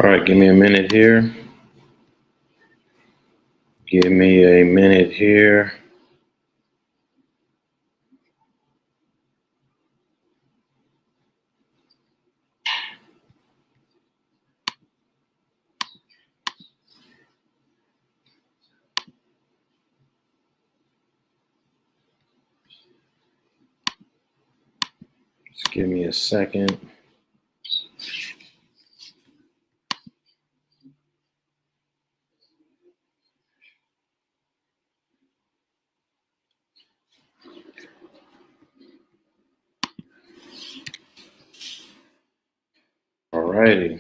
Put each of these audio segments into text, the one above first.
All right, give me a minute here. Give me a minute here. Just give me a second. All righty.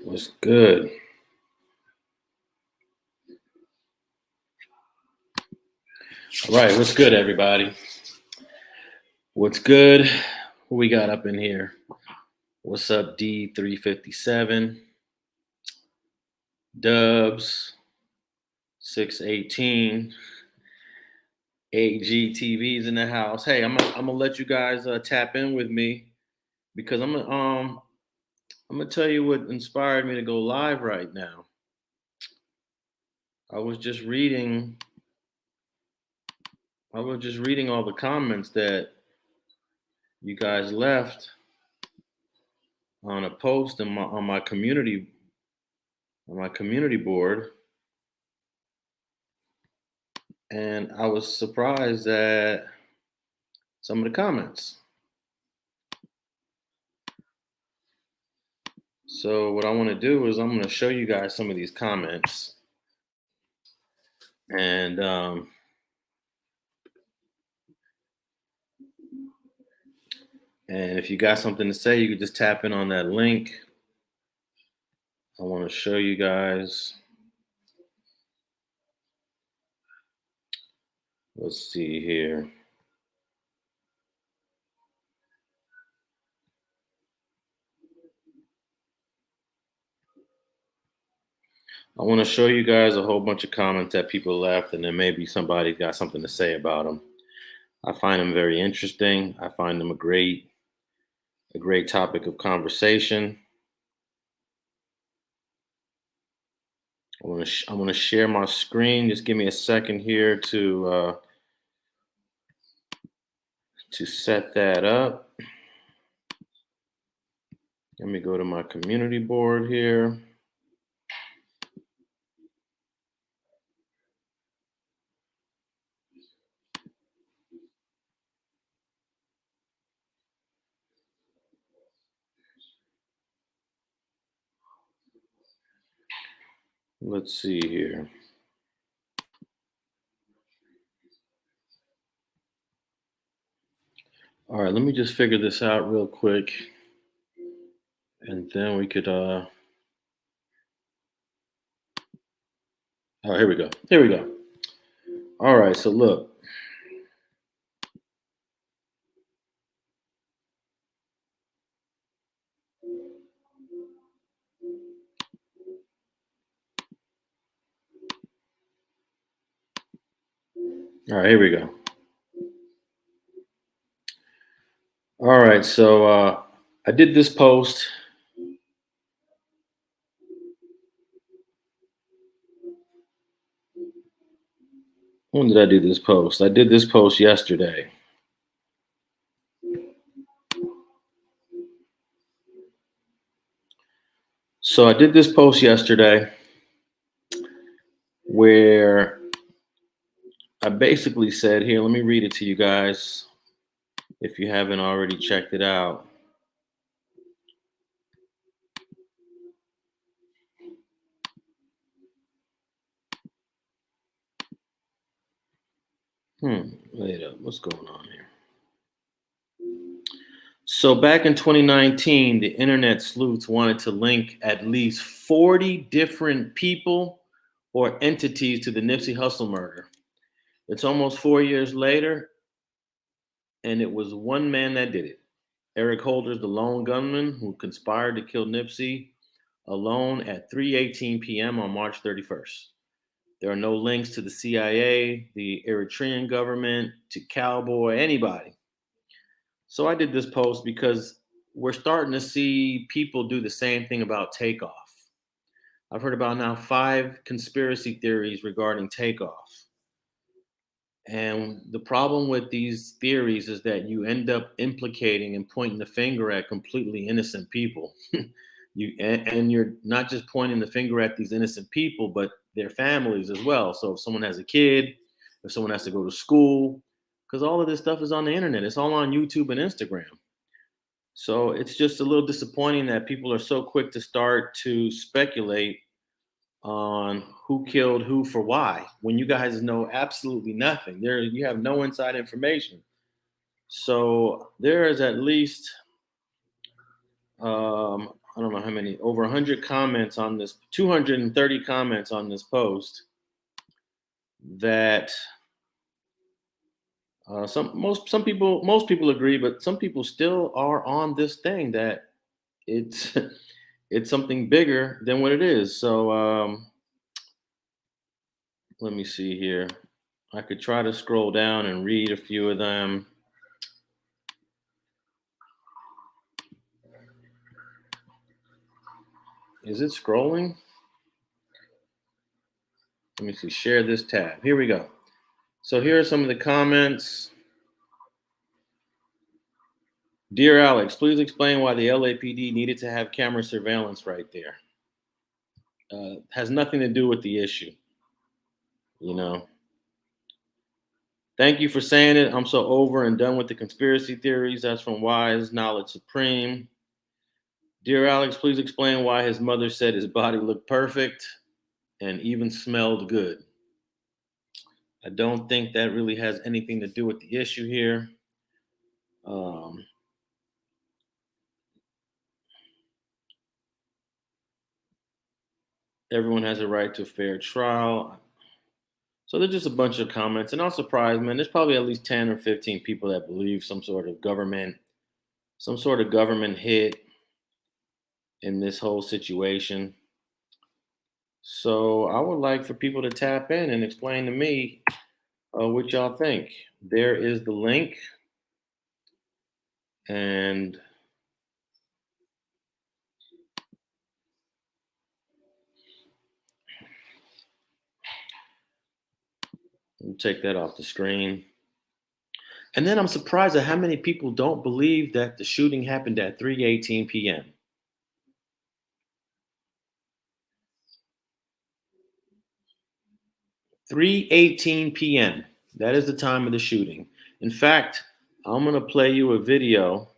What's good? All right, what's good, everybody? What's good? Who we got up in here? What's up, D357? Dubs 618. AGTV's in the house. Hey, I'm gonna let you guys tap in with me because I'm gonna tell you what inspired me to go live right now. I was just reading all the comments that you guys left on a post on my community board, and I was surprised at some of the comments. So what I want to do is I'm going to show you guys some of these comments, and if you got something to say, you could just tap in on that link. I want to show you guys. Let's see here. I want to show you guys a whole bunch of comments that people left, and then maybe somebody got something to say about them. I find them very interesting. I find them a great topic of conversation. I want to share my screen. Just give me a second here to set that up. Let me go to my community board here. Let's see here. All right, let me just figure this out real quick, and then we could. Oh, here we go. Here we go. All right, so look. All right, here we go. All right, so I did this post. When did I do this post? I did this post yesterday. So I did this post yesterday where I basically said, here, let me read it to you guys if you haven't already checked it out. Wait up, what's going on here? So back in 2019, the internet sleuths wanted to link at least 40 different people or entities to the Nipsey Hussle murder. It's almost 4 years later, and it was one man that did it. Eric Holder's the lone gunman who conspired to kill Nipsey alone at 3:18 p.m. on March 31st. There are no links to the CIA, the Eritrean government, to Cowboy, anybody. So I did this post because we're starting to see people do the same thing about Takeoff. I've heard about now 5 conspiracy theories regarding Takeoff. And the problem with these theories is that you end up implicating and pointing the finger at completely innocent people. And you're not just pointing the finger at these innocent people, but their families as well. So if someone has a kid, if someone has to go to school, because all of this stuff is on the internet, it's all on YouTube and Instagram. So it's just a little disappointing that people are so quick to start to speculate on who killed who for why, when you guys know absolutely nothing. You have no inside information. So there is at least I don't know how many, over 100 comments on this, 230 comments on this post that some people agree, but some people still are on this thing that it's it's something bigger than what it is. So let me see here. I could try to scroll down and read a few of them. Is it scrolling? Let me see. Share this tab. Here we go. So here are some of the comments. Dear Alex, please explain why the LAPD needed to have camera surveillance right there. Has nothing to do with the issue. You know. Thank you for saying it. I'm so over and done with the conspiracy theories. That's from Wise Knowledge Supreme. Dear Alex, please explain why his mother said his body looked perfect and even smelled good. I don't think that really has anything to do with the issue here. Everyone has a right to a fair trial. So there's just a bunch of comments, and I'm surprised, man. There's probably at least 10 or 15 people that believe some sort of government hit in this whole situation. So I would like for people to tap in and explain to me what y'all think. There is the link, and we'll take that off the screen. And then I'm surprised at how many people don't believe that the shooting happened at 3:18 p.m. 3:18 p.m. That is the time of the shooting. In fact, I'm going to play you a video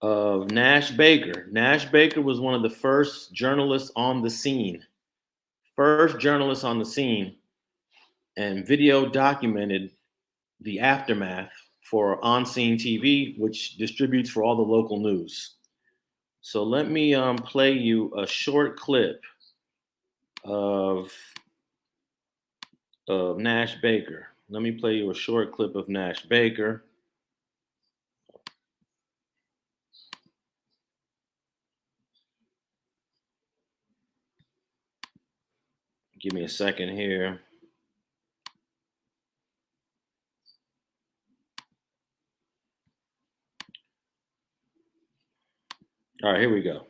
of Nash Baker. Nash Baker was one of the first journalists on the scene. First journalist on the scene, and video documented the aftermath for On Scene TV, which distributes for all the local news. So let me play you a short clip of Nash Baker. Let me play you a short clip of Nash Baker. Give me a second here. All right, here we go.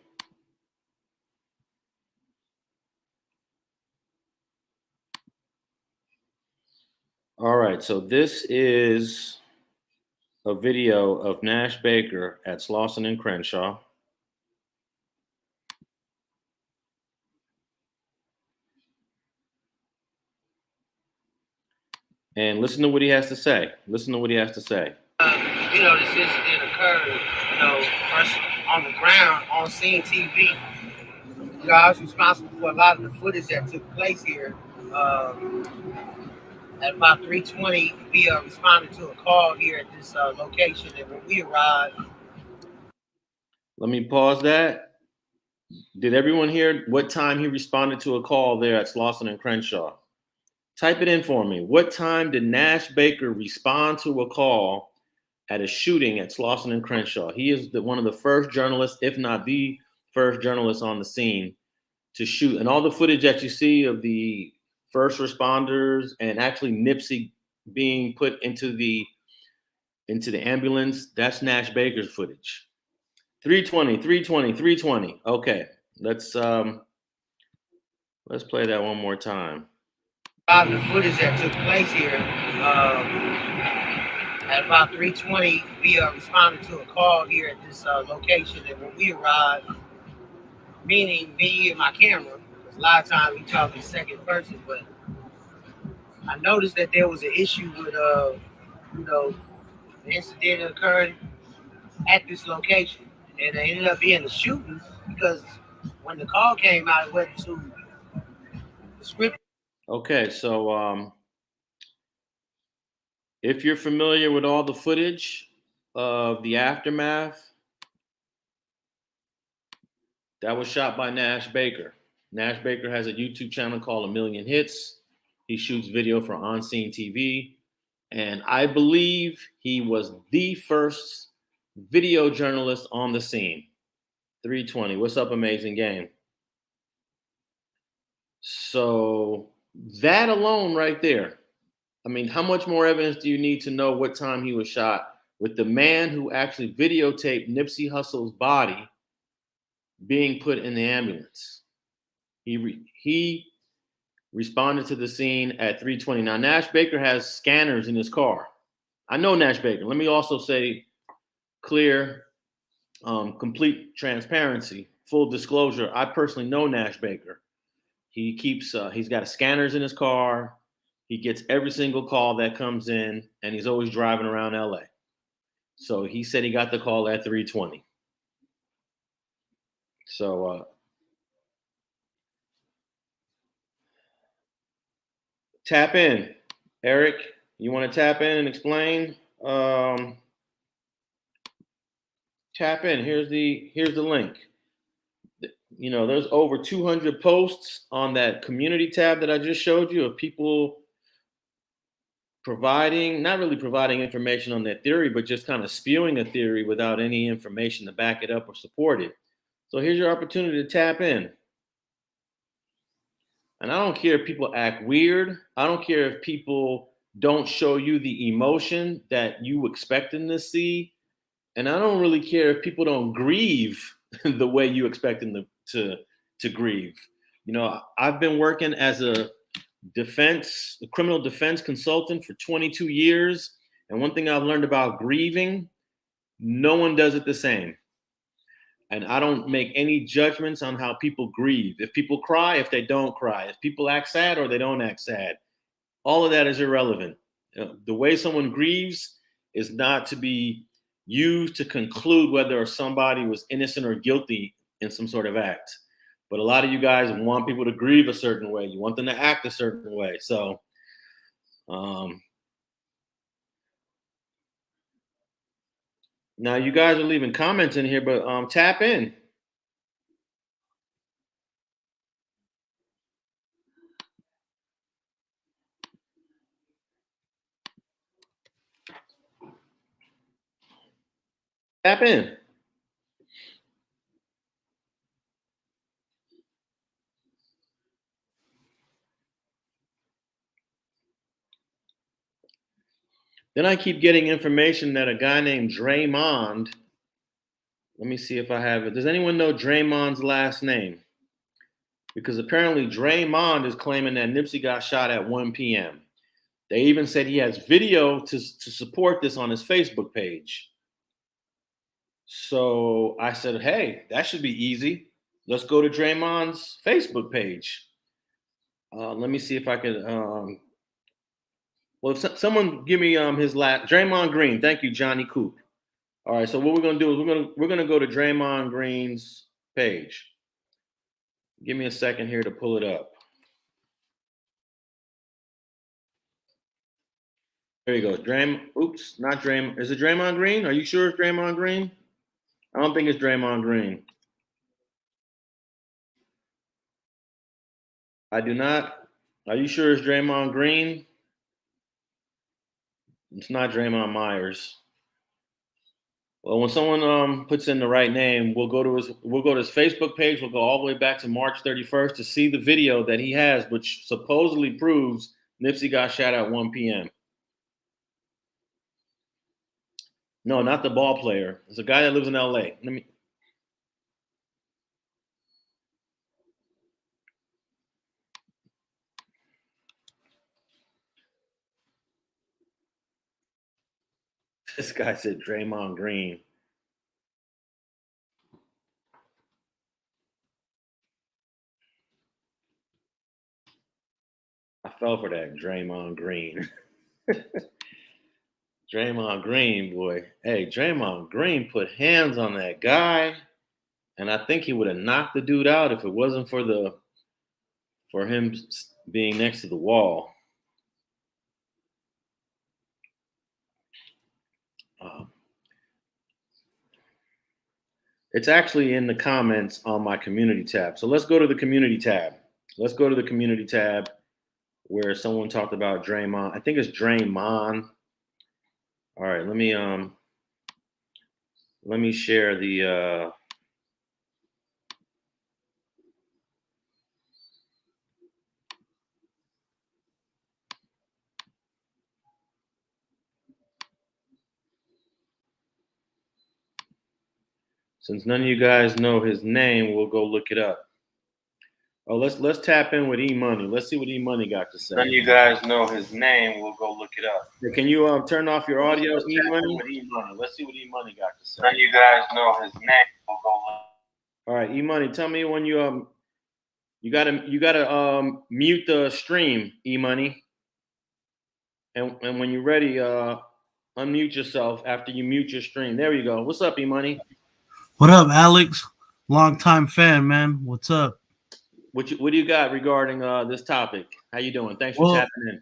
All right, so this is a video of Nash Baker at Slauson and Crenshaw. And listen to what he has to say. Listen to what he has to say. This incident occurred, first on the ground, on scene TV. I was responsible for a lot of the footage that took place here. At about 3:20, we responded to a call here at this location, and when we arrived... Let me pause that. Did everyone hear what time he responded to a call there at Slauson and Crenshaw? Type it in for me. What time did Nash Baker respond to a call at a shooting at Slauson and Crenshaw? He is one of the first journalists, if not the first journalist on the scene to shoot. And all the footage that you see of the first responders and actually Nipsey being put into the ambulance, that's Nash Baker's footage. 320, 320, 320. Okay, let's play that one more time. A lot of the footage that took place here, at about 3:20, we responded to a call here at this location, and when we arrived, meaning me and my camera, because a lot of times we talk in second person, but I noticed that there was an issue with, you know, the incident that occurred at this location, and it ended up being a shooting because when the call came out, it went to the script. Okay, so if you're familiar with all the footage of the aftermath, that was shot by Nash Baker. Nash Baker has a YouTube channel called A Million Hits. He shoots video for On Scene TV. And I believe he was the first video journalist on the scene. 320. What's up, Amazing Game? So that alone right there, I mean, how much more evidence do you need to know what time he was shot with the man who actually videotaped Nipsey Hussle's body being put in the ambulance? He responded to the scene at 3:20. Now, Nash Baker has scanners in his car. I know Nash Baker. Let me also say clear, complete transparency, full disclosure. I personally know Nash Baker. He keeps, he's got scanners in his car. He gets every single call that comes in, and he's always driving around LA. So he said he got the call at 3:20. So tap in, Eric. You want to tap in and explain? Tap in. Here's the link. You know, there's over 200 posts on that community tab that I just showed you of people providing, not really providing information on their theory, but just kind of spewing a theory without any information to back it up or support it. So here's your opportunity to tap in. And I don't care if people act weird. I don't care if people don't show you the emotion that you expect them to see. And I don't really care if people don't grieve the way you expect them to grieve. You know, I've been working as a criminal defense consultant for 22 years. And one thing I've learned about grieving, no one does it the same. And I don't make any judgments on how people grieve. If people cry, if they don't cry, if people act sad or they don't act sad, all of that is irrelevant. The way someone grieves is not to be used to conclude whether somebody was innocent or guilty in some sort of act. But a lot of you guys want people to grieve a certain way. You want them to act a certain way. So, now you guys are leaving comments in here, but tap in. Tap in. Then I keep getting information that a guy named Draymond, let me see if I have it. Does anyone know Draymond's last name? Because apparently Draymond is claiming that Nipsey got shot at 1 p.m. They even said he has video to support this on his Facebook page. So I said, hey, that should be easy. Let's go to Draymond's Facebook page. Let me see if I could. Well, if someone give me his last, Draymond Green. Thank you, Johnny Coop. All right. So what we're gonna do is we're gonna go to Draymond Green's page. Give me a second here to pull it up. There you go. Oops, not Draymond. Is it Draymond Green? Are you sure it's Draymond Green? I don't think it's Draymond Green. I do not. Are you sure it's Draymond Green? It's not Draymond Myers. Well, when someone puts in the right name, we'll go to his Facebook page. We'll go all the way back to March 31st to see the video that he has, which supposedly proves Nipsey got shot at 1 p.m. No, not the ball player. It's a guy that lives in LA. This guy said Draymond Green. I fell for that Draymond Green. Draymond Green, boy. Hey, Draymond Green put hands on that guy, and I think he would have knocked the dude out if it wasn't for him being next to the wall. It's actually in the comments on my community tab. So let's go to the community tab. Let's go to the community tab where someone talked about Draymond. I think it's Draymond. All right, let me share the since none of you guys know his name, we'll go look it up. Oh, let's tap in with E Money. Let's see what E Money got to say. None of you guys know his name. We'll go look it up. Can you turn off your audio, Let's E tap in Money? with E Money. Let's see what E Money got to say. None of you guys know his name. We'll go look. All right, E Money, tell me when you gotta mute the stream, E Money, and when you're ready, unmute yourself after you mute your stream. There you go. What's up, E Money? What up, Alex? Longtime fan, man. What's up? What do you got regarding this topic? How you doing? Thanks for tapping in.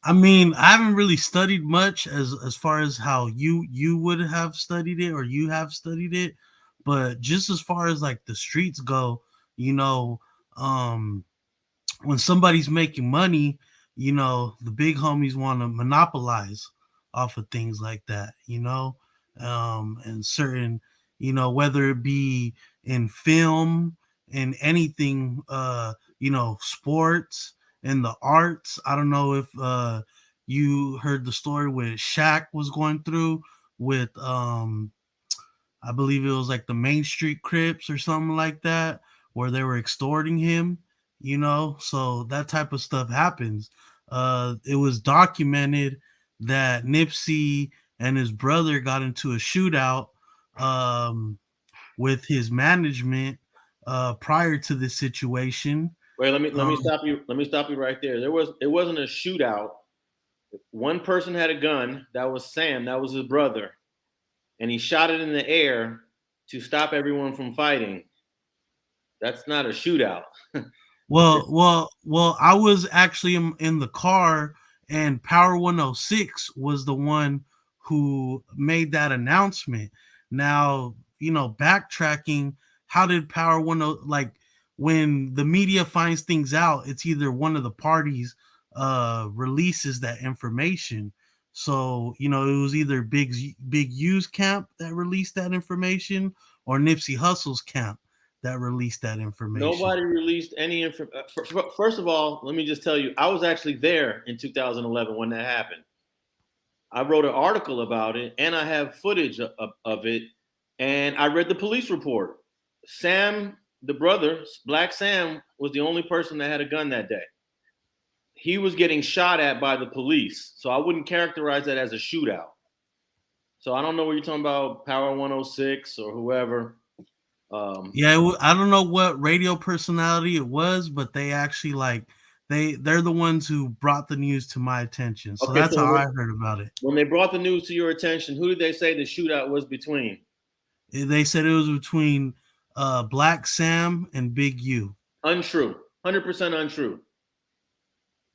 I mean, I haven't really studied much as far as how you would have studied it or you have studied it, but just as far as like the streets go, you know, when somebody's making money, you know, the big homies want to monopolize off of things like that, you know, and certain, you know, whether it be in film and anything, you know, sports and the arts. I don't know if you heard the story with Shaq was going through with I believe it was like the Main Street Crips or something like that, where they were extorting him, you know. So that type of stuff happens. It was documented that Nipsey and his brother got into a shootout with his management prior to this situation. Wait, let me stop you. Let me stop you right there. It wasn't a shootout. One person had a gun. That was Sam. That was his brother, and he shot it in the air to stop everyone from fighting. That's not a shootout. Well, I was actually in the car, and Power 106 was the one who made that announcement. Now, you know, backtracking, how did Power 10, like when the media finds things out, it's either one of the parties releases that information. So, you know, it was either Big U's camp that released that information or Nipsey Hussle's camp that released that information. Nobody released any information. First of all, let me just tell you, I was actually there in 2011 when that happened. I wrote an article about it, and I have footage of it, and I read the police report. Sam, the brother, Black Sam, was the only person that had a gun that day. He was getting shot at by the police, so I wouldn't characterize that as a shootout. So I don't know what you're talking about, Power 106 or whoever. I don't know what radio personality it was, but they actually they're the ones who brought the news to my attention. So that's how I heard about it. When they brought the news to your attention, who did they say the shootout was between? They said it was between Black Sam and Big U. Untrue. 100% untrue.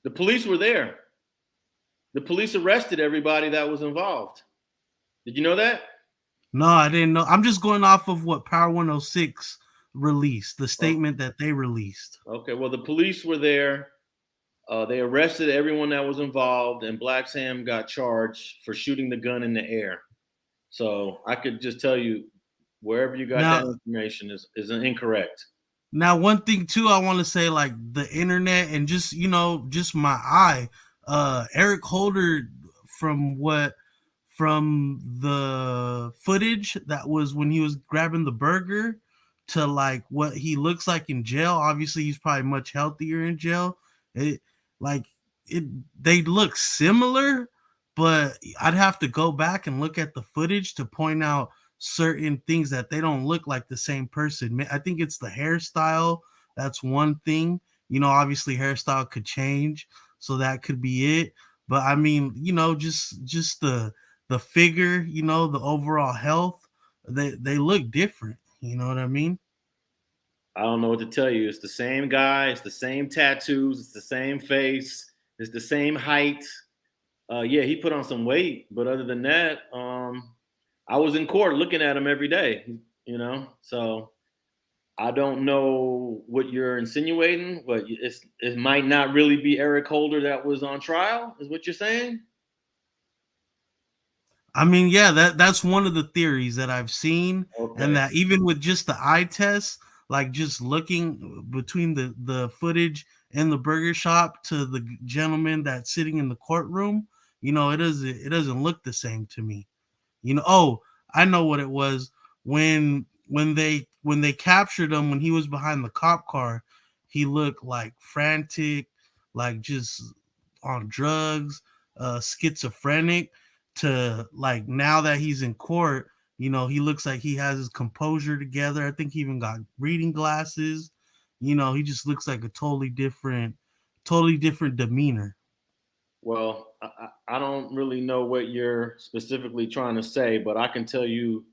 The police were there. The police arrested everybody that was involved. Did you know that? No, I didn't know. I'm just going off of what Power 106 released, the statement that they released. Okay, well, the police were there. They arrested everyone that was involved, and Black Sam got charged for shooting the gun in the air. So I could just tell you, wherever you got that information is incorrect. Now, one thing too, I want to say, like the internet and just, you know, just my eye, Eric Holder, from the footage that was when he was grabbing the burger to like what he looks like in jail. Obviously, he's probably much healthier in jail. They look similar, but I'd have to go back and look at the footage to point out certain things that they don't look like the same person. I think it's the hairstyle. That's one thing. You know, obviously hairstyle could change, so that could be it. But I mean, you know, just the figure, you know, the overall health, they look different. You know what I mean? I don't know what to tell you. It's the same guy. It's the same tattoos. It's the same face. It's the same height. Yeah, he put on some weight, but other than that, I was in court looking at him every day. You know, so I don't know what you're insinuating, but it might not really be Eric Holder that was on trial. Is what you're saying? I mean, yeah, that's one of the theories that I've seen, and Okay. that even with just the eye test, like just looking between the footage in the burger shop to the gentleman that's sitting in the courtroom, you know, it doesn't look the same to me. You know, oh, I know what it was when they captured him when he was behind the cop car, he looked like frantic, like just on drugs, schizophrenic, to like now that he's in court, you know, he looks like he has his composure together. I think he even got reading glasses. You know, he just looks like a totally different demeanor. Well, I don't really know what you're specifically trying to say, but I can tell you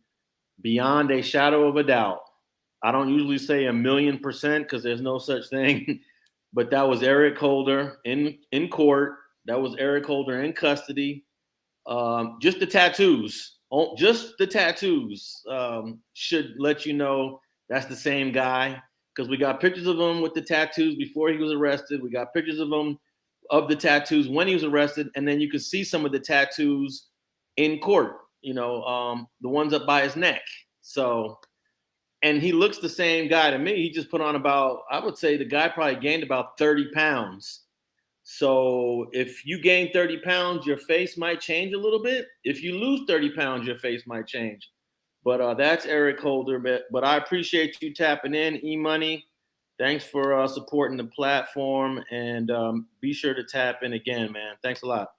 beyond a shadow of a doubt. I don't usually say 1,000,000% because there's no such thing, but that was Eric Holder in court. That was Eric Holder in custody. Just the tattoos, just the tattoos should let you know that's the same guy because we got pictures of him with the tattoos before he was arrested. We got pictures of him of the tattoos when he was arrested, and then you could see some of the tattoos in court. You know, the ones up by his neck. So, and he looks the same guy to me. He just put on about, I would say, the guy probably gained about 30 pounds. So if you gain 30 pounds, your face might change a little bit. If you lose 30 pounds, your face might change. But that's Eric Holder. But I appreciate you tapping in, E-Money. Thanks for supporting the platform. And be sure to tap in again, man. Thanks a lot.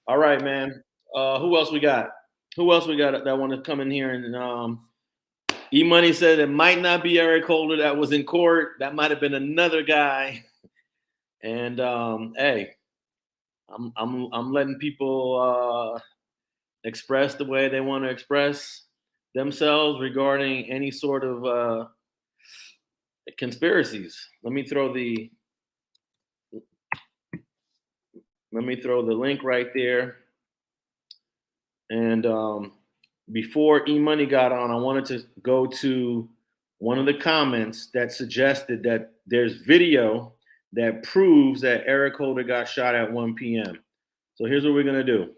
All right, man. Who else we got? Who else we got that want to come in here? And E-Money said it might not be Eric Holder that was in court. That might have been another guy. And hey, I'm letting people express the way they want to express themselves regarding any sort of conspiracies. Let me throw the link right there. And before E-Money got on, I wanted to go to one of the comments that suggested that there's video that proves that Eric Holder got shot at 1 p.m. So here's what we're gonna do.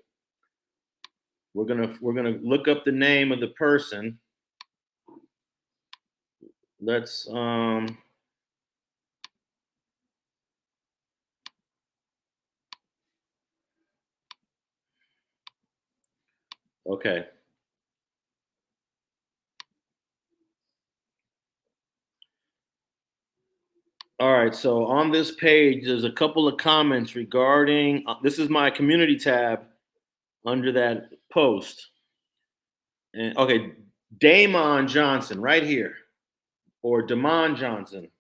We're gonna look up the name of the person. Let's okay. All right, so on this page, there's a couple of comments regarding this is my community tab under that post. And okay, Damon Johnson, right here, or Damon Johnson.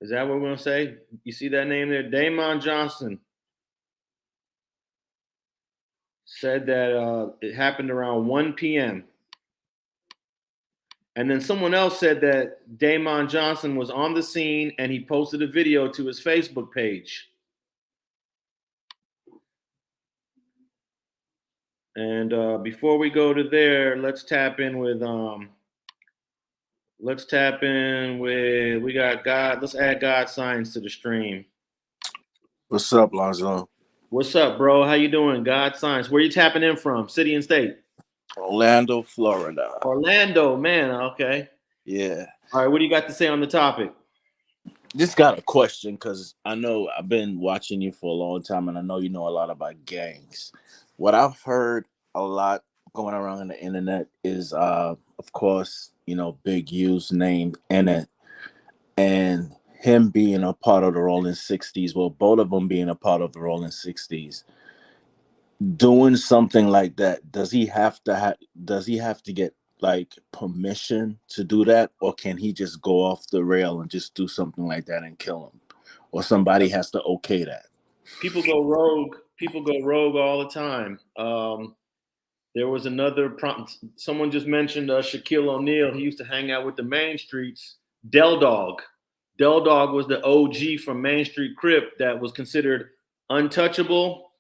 Is that what we're gonna say? You see that name there? Damon Johnson said that it happened around 1 p.m. And then someone else said that Damon Johnson was on the scene and he posted a video to his Facebook page. And before we go to there, let's tap in with we got God. Let's add God signs to the stream. What's up, Lonzo? What's up, bro? How you doing? God signs. Where you tapping in from? City and state? Orlando, Florida. Orlando, man. Okay. Yeah. All right. What do you got to say on the topic? Just got a question because I know I've been watching you for a long time and I know you know a lot about gangs. What I've heard a lot going around on the internet is, of course, you know, Big U's name in it and him being a part of the Rolling 60s. Well, both of them being a part of the Rolling 60s. doing something like that, does he have to get like permission to do that, or can he just go off the rail and just do something like that and kill him, or somebody has to okay that? People go rogue. People go rogue all the time. There was another prompt. Someone just mentioned Shaquille O'Neal. He used to hang out with the Main Streets. Del Dog. Del Dog was the OG from Main Street Crip that was considered untouchable,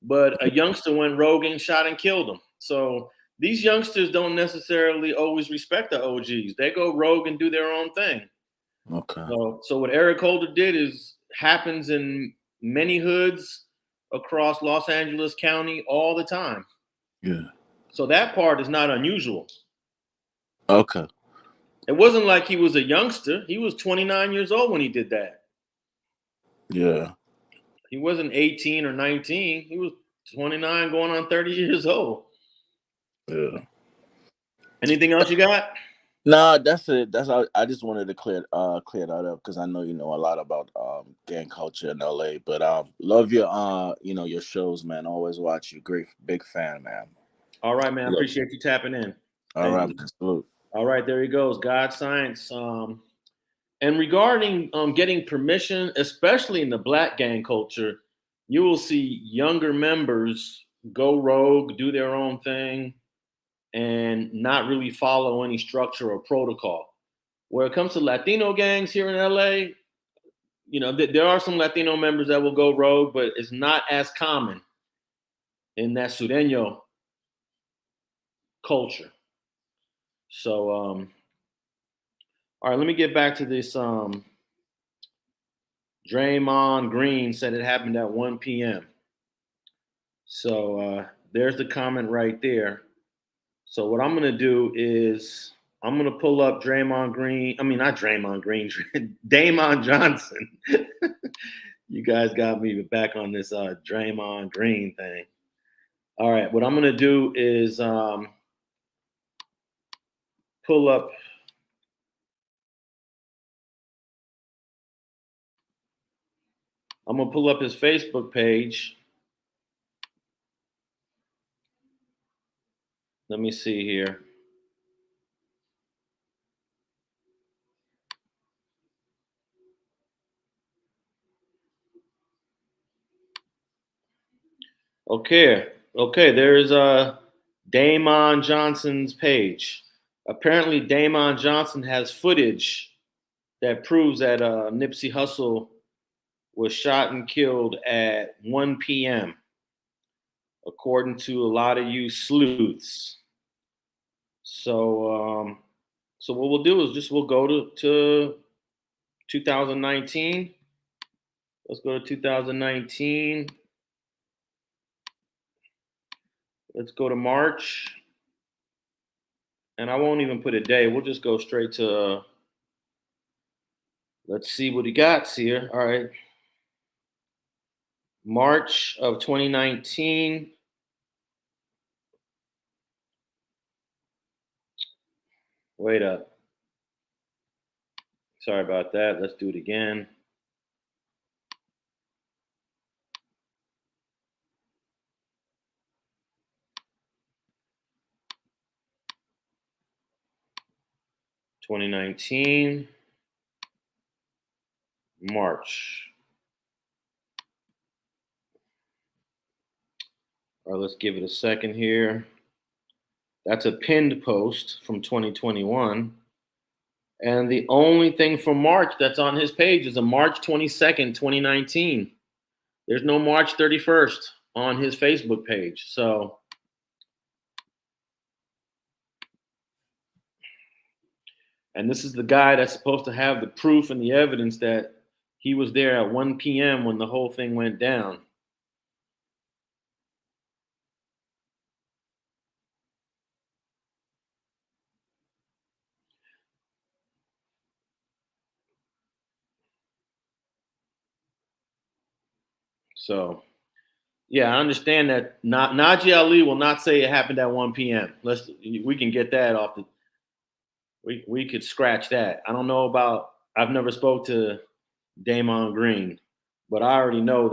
but a youngster went rogue and shot and killed him. So these youngsters don't necessarily always respect the OGs. They go rogue and do their own thing. Okay. So what Eric Holder did happens in many hoods across Los Angeles County all the time. Yeah. So that part is not unusual. Okay. It wasn't like he was a youngster. He was 29 years old when he did that. Yeah. He wasn't 18 or 19. He was 29 going on 30 years old. Yeah. Anything else you got? No, that's it. That's all. I just wanted to clear that up because I know you know a lot about gang culture in LA. But love your your shows, man. Always watch you. Great big fan, man. All right, man. Look. Appreciate you tapping in. All right, man. Salute. All right, there he goes. God Science. And regarding getting permission, especially in the black gang culture, you will see younger members go rogue, do their own thing, and not really follow any structure or protocol. Where it comes to Latino gangs here in LA, there are some Latino members that will go rogue, but it's not as common in that Sureño culture. So, all right, let me get back to this. Draymond Green said it happened at 1 p.m. So there's the comment right there. So what I'm going to do is I'm going to pull up Draymond Green. I mean, not Draymond Green, Damon Johnson. You guys got me back on this Draymond Green thing. All right, what I'm going to do is pull up. I'm going to pull up his Facebook page. Let me see here. Okay, there's Damon Johnson's page. Apparently, Damon Johnson has footage that proves that Nipsey Hussle was shot and killed at 1 p.m., according to a lot of you sleuths. So, what we'll do is we'll go to 2019. Let's go to 2019. Let's go to March. And I won't even put a day. We'll just go straight to, let's see what he got here. All right. March of 2019. Wait up. Sorry about that. Let's do it again. (2019) March. All right, let's give it a second here. That's a pinned post from 2021. And the only thing from March that's on his page is a March 22nd, 2019. There's no March 31st on his Facebook page. So and this is the guy that's supposed to have the proof and the evidence that he was there at 1 p.m. when the whole thing went down. So, yeah, I understand that Najee Ali will not say it happened at 1 p.m. We can get that off the. We could scratch that. I don't know about. I've never spoke to Damon Green, but I already know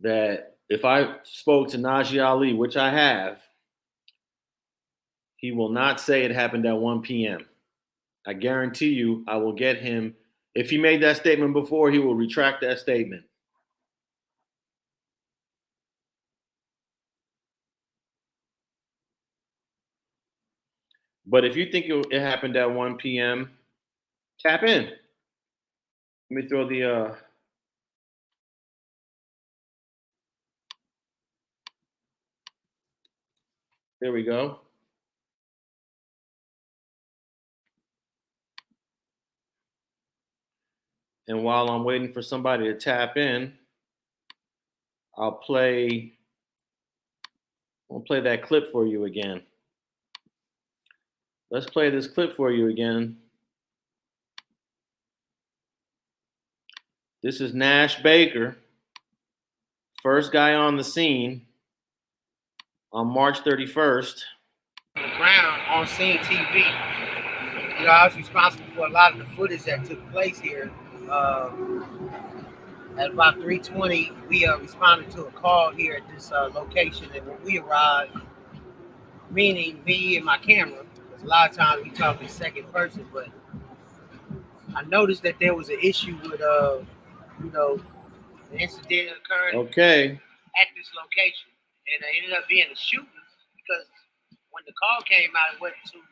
that if I spoke to Najee Ali, which I have, he will not say it happened at 1 p.m. I guarantee you I will get him. If he made that statement before, he will retract that statement. But if you think it happened at 1 p.m., tap in. Let me throw the there we go. And while I'm waiting for somebody to tap in, I'll play that clip for you again. Let's play this clip for you again. This is Nash Baker, first guy on the scene on March 31st. On the ground on scene TV. You know, I was responsible for a lot of the footage that took place here. At about 3:20, we responded to a call here at this location, and when we arrived, meaning me and my camera, because a lot of times we talk in second person, but I noticed that there was an issue with, you know, the incident occurring at this location, and it ended up being a shooting because when the call came out, it wasn't too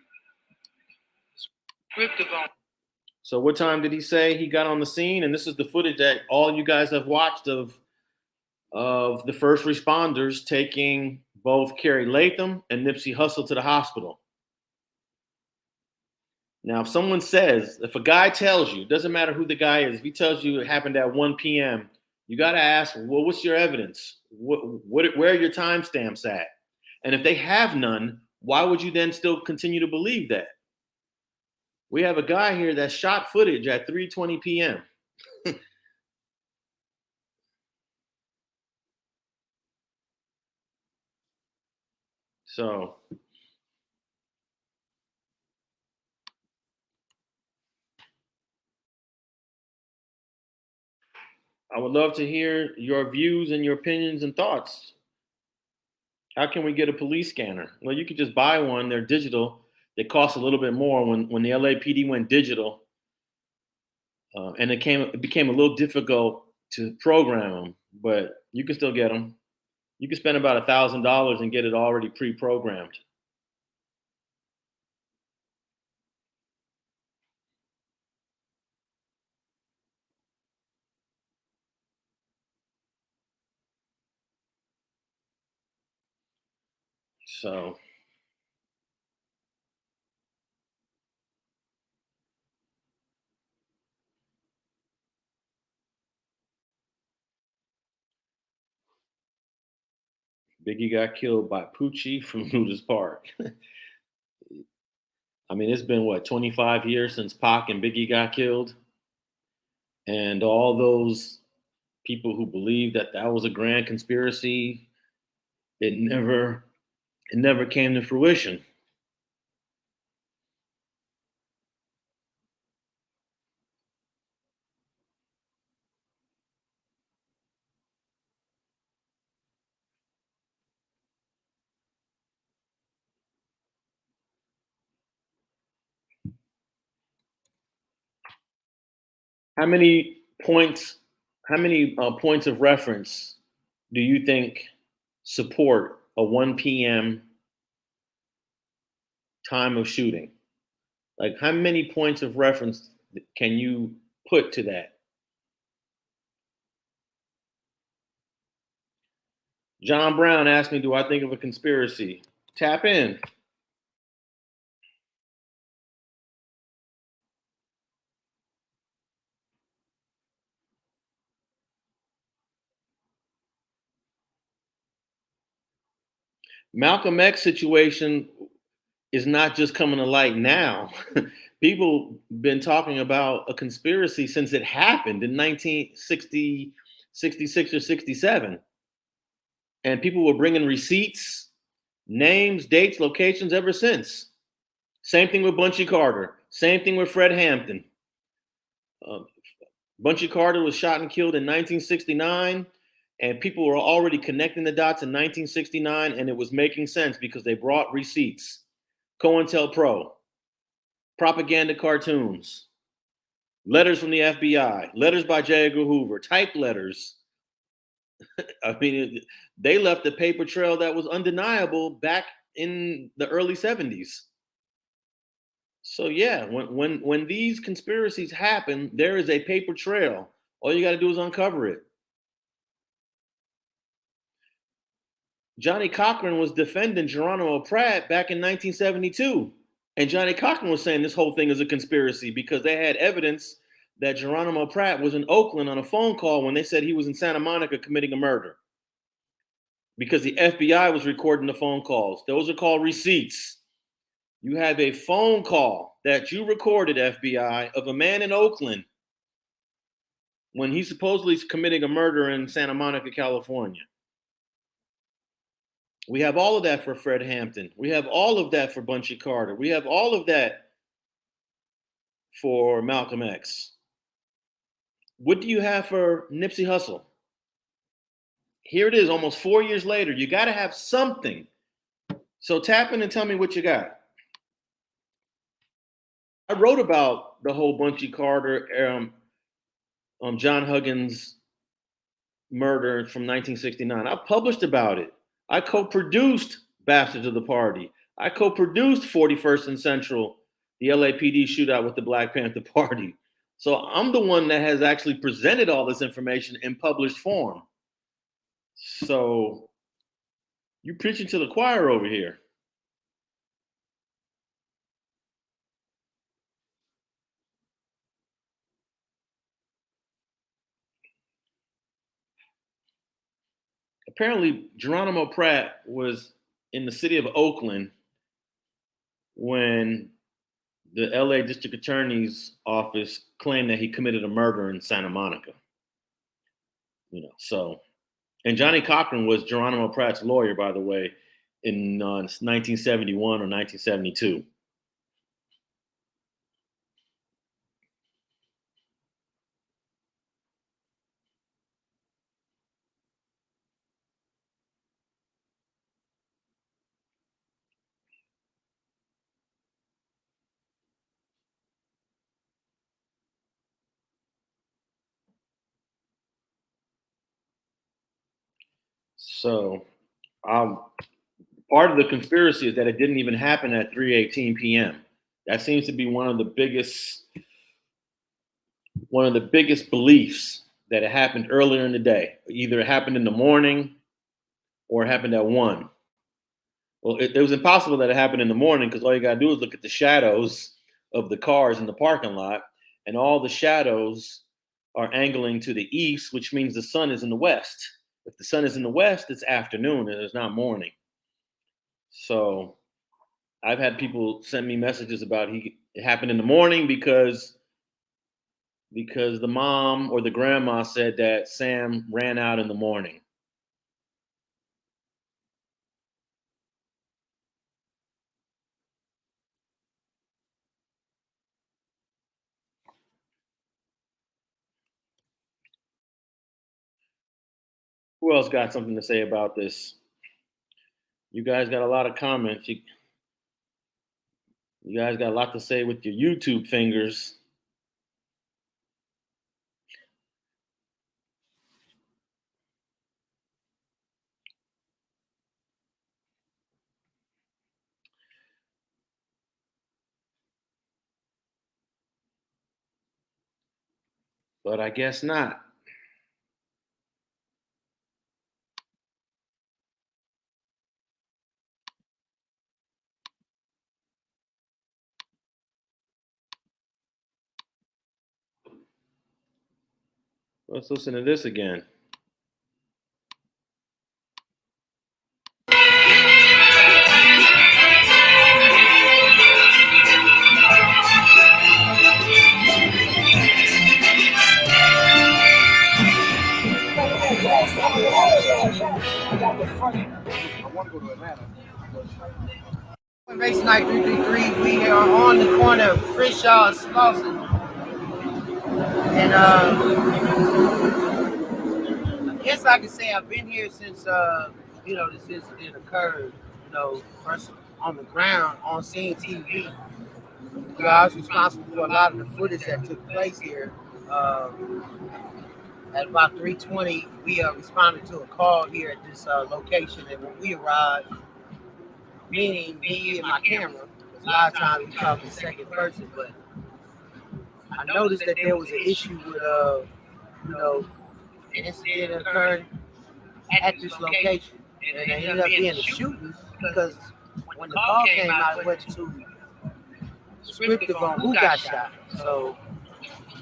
descriptive on. So what time did he say he got on the scene? And this is the footage that all you guys have watched of the first responders taking both Kerry Latham and Nipsey Hussle to the hospital. Now, if someone says, if a guy tells you, it doesn't matter who the guy is, if he tells you it happened at 1 p.m., you got to ask, well, what's your evidence? Where are your timestamps at? And if they have none, why would you then still continue to believe that? We have a guy here that shot footage at 3:20 p.m. So I would love to hear your views and your opinions and thoughts. How can we get a police scanner? Well, you could just buy one. They're digital. They cost a little bit more. When the LAPD went digital, and it became a little difficult to program them, but you can still get them. You can spend about $1,000 and get it already pre-programmed. So Biggie got killed by Poochie from Ludus Park. I mean, it's been, 25 years since Pac and Biggie got killed? And all those people who believe that that was a grand conspiracy, it never came to fruition. How many points of reference do you think support a 1 p.m. time of shooting? Like, how many points of reference can you put to that? John Brown asked me, do I think of a conspiracy? Tap in. Malcolm X situation is not just coming to light now. People been talking about a conspiracy since it happened in 1960, 66 or 67. And people were bringing receipts, names, dates, locations ever since. Same thing with Bunchy Carter. Same thing with Fred Hampton. Bunchy Carter was shot and killed in 1969. And people were already connecting the dots in 1969, and it was making sense because they brought receipts. COINTELPRO, propaganda cartoons, letters from the FBI, letters by J. Edgar Hoover, typed letters. I mean, they left a paper trail that was undeniable back in the early 70s. So yeah, when these conspiracies happen, there is a paper trail. All you got to do is uncover it. Johnny Cochran was defending Geronimo Pratt back in 1972. And Johnny Cochran was saying this whole thing is a conspiracy because they had evidence that Geronimo Pratt was in Oakland on a phone call when they said he was in Santa Monica committing a murder. Because the FBI was recording the phone calls. Those are called receipts. You have a phone call that you recorded, FBI, of a man in Oakland when he supposedly is committing a murder in Santa Monica, California. We have all of that for Fred Hampton. We have all of that for Bunchy Carter. We have all of that for Malcolm X. What do you have for Nipsey Hussle? Here it is, almost 4 years later. You got to have something. So tap in and tell me what you got. I wrote about the whole Bunchy Carter, John Huggins murder from 1969. I published about it. I co-produced Bastards of the Party. I co-produced 41st and Central, the LAPD shootout with the Black Panther Party. So I'm the one that has actually presented all this information in published form. So you're preaching to the choir over here. Apparently, Geronimo Pratt was in the city of Oakland when the LA District Attorney's office claimed that he committed a murder in Santa Monica. So, and Johnny Cochran was Geronimo Pratt's lawyer, by the way, in 1971 or 1972. So, part of the conspiracy is that it didn't even happen at 3:18 p.m. That seems to be one of the biggest beliefs, that it happened earlier in the day. Either it happened in the morning or it happened at 1. Well, it was impossible that it happened in the morning because all you got to do is look at the shadows of the cars in the parking lot, and all the shadows are angling to the east, which means the sun is in the west. If the sun is in the west, it's afternoon and it's not morning. So I've had people send me messages about it happened in the morning because the mom or the grandma said that Sam ran out in the morning. Who else got something to say about this? You guys got a lot of comments. You guys got a lot to say with your YouTube fingers. But I guess not. Let's listen to this again. I want to go to Atlanta. Race Night 333, we are on the corner of Crenshaw and Slauson. And I guess guess I could say I've been here since this incident occurred. First on the ground on scene TV. I was responsible for a lot of the footage that took place here. At about 3:20, we responded to a call here at this location, and when we arrived, meaning me and my camera, because a lot of times we talk in second person, but I noticed that there was an issue with an incident occurring at this location, and it ended up being a shooting because when the call came out, it went to descriptive on who got shot. So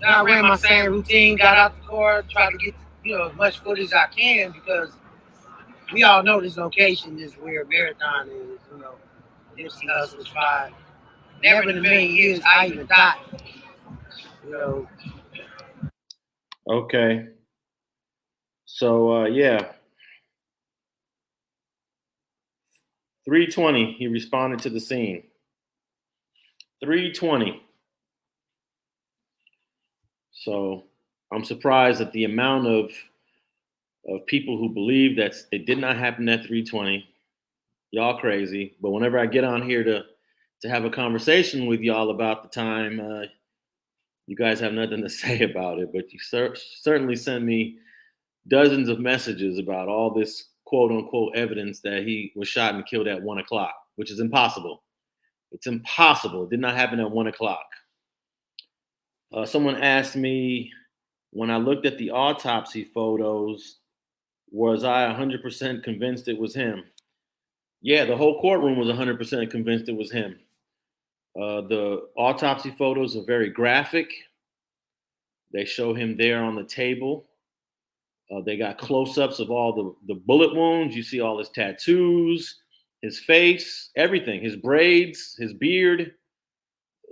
I ran my same routine, got out the car, tried to get as much footage as I can, because we all know this location, this where Marathon is, Nipsey Hussle spot. Never in a million years I even thought, Okay. So yeah. 3:20, he responded to the scene. 3:20. So I'm surprised at the amount of people who believe that it did not happen at 3:20. Y'all crazy. But whenever I get on here to have a conversation with y'all about the time, you guys have nothing to say about it. But you certainly send me dozens of messages about all this quote unquote evidence that he was shot and killed at 1 o'clock, which is impossible. It's impossible. It did not happen at 1 o'clock. Someone asked me, when I looked at the autopsy photos, was I 100% convinced it was him? Yeah, the whole courtroom was 100% convinced it was him. The autopsy photos are very graphic. They show him there on the table. They got close-ups of all the bullet wounds. You see all his tattoos, his face, everything, his braids, his beard.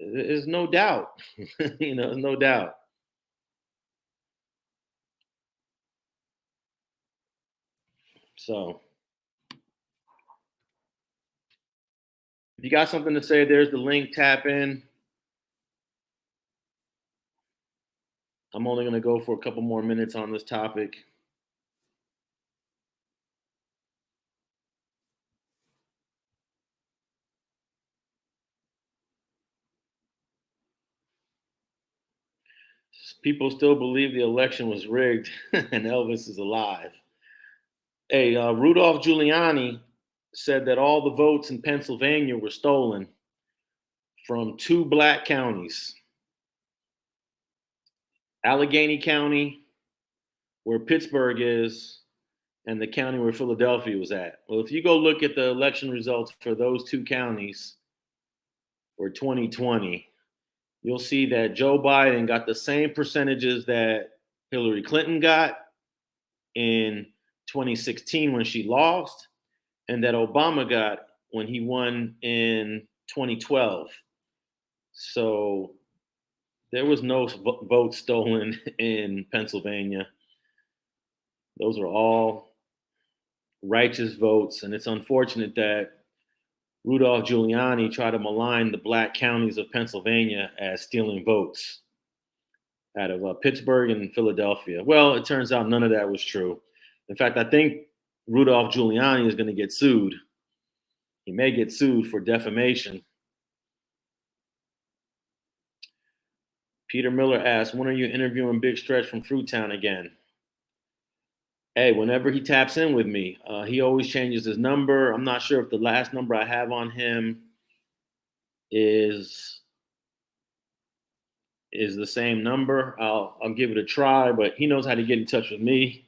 There's no doubt. There's no doubt. So if you got something to say, there's the link. Tap in. I'm only going to go for a couple more minutes on this topic. People still believe the election was rigged and Elvis is alive. Hey, Rudolph Giuliani said that all the votes in Pennsylvania were stolen from 2 black counties. Allegheny County, where Pittsburgh is, and the county where Philadelphia was at. Well, if you go look at the election results for those 2 counties for 2020, you'll see that Joe Biden got the same percentages that Hillary Clinton got in 2016 when she lost, and that Obama got when he won in 2012. So there was no vote stolen in Pennsylvania. Those are all righteous votes, and it's unfortunate that Rudolph Giuliani tried to malign the black counties of Pennsylvania as stealing votes out of Pittsburgh and Philadelphia. Well, it turns out none of that was true. In fact, I think Rudolph Giuliani is going to get sued. He may get sued for defamation. Peter Miller asks, when are you interviewing Big Stretch from Fruittown again? Hey, whenever he taps in with me, he always changes his number. I'm not sure if the last number I have on him is the same number. I'll give it a try, but he knows how to get in touch with me.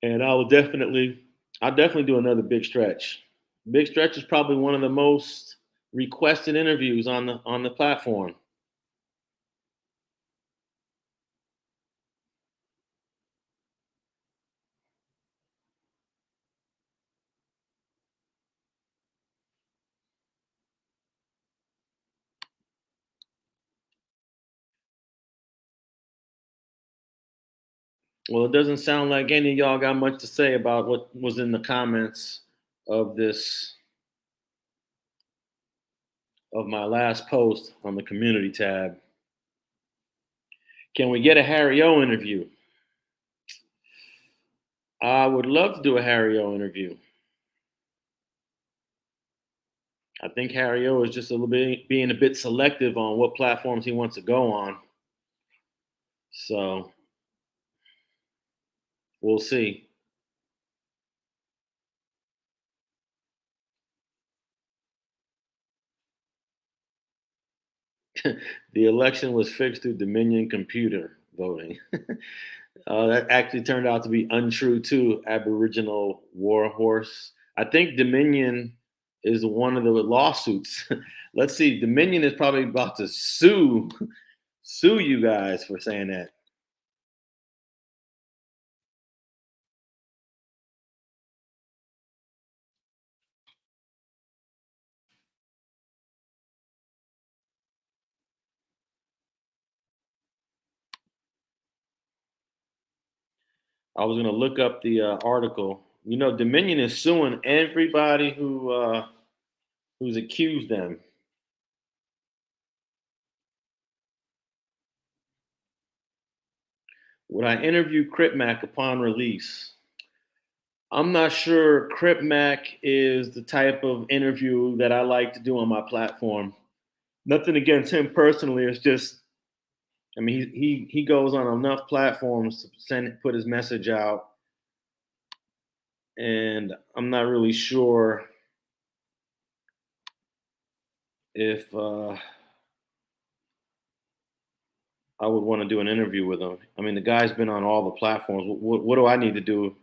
And I'll definitely do another Big Stretch. Big Stretch is probably one of the most requested interviews on the platform. Well, it doesn't sound like any of y'all got much to say about what was in the comments of my last post on the community tab. Can we get a Harry O interview? I would love to do a Harry O interview. I think Harry O is just a little bit being a bit selective on what platforms he wants to go on. So we'll see. The election was fixed through Dominion computer voting. That actually turned out to be untrue too. Aboriginal war horse. I think Dominion is one of the lawsuits. Let's see. Dominion is probably about to sue you guys for saying that. I was going to look up the article. You know, Dominion is suing everybody who's accused them. Would I interview Crip Mac upon release? I'm not sure Crip Mac is the type of interview that I like to do on my platform. Nothing against him personally. It's just, I mean, he goes on enough platforms to put his message out, and I'm not really sure if I would want to do an interview with him. I mean, the guy's been on all the platforms. What do I need to do?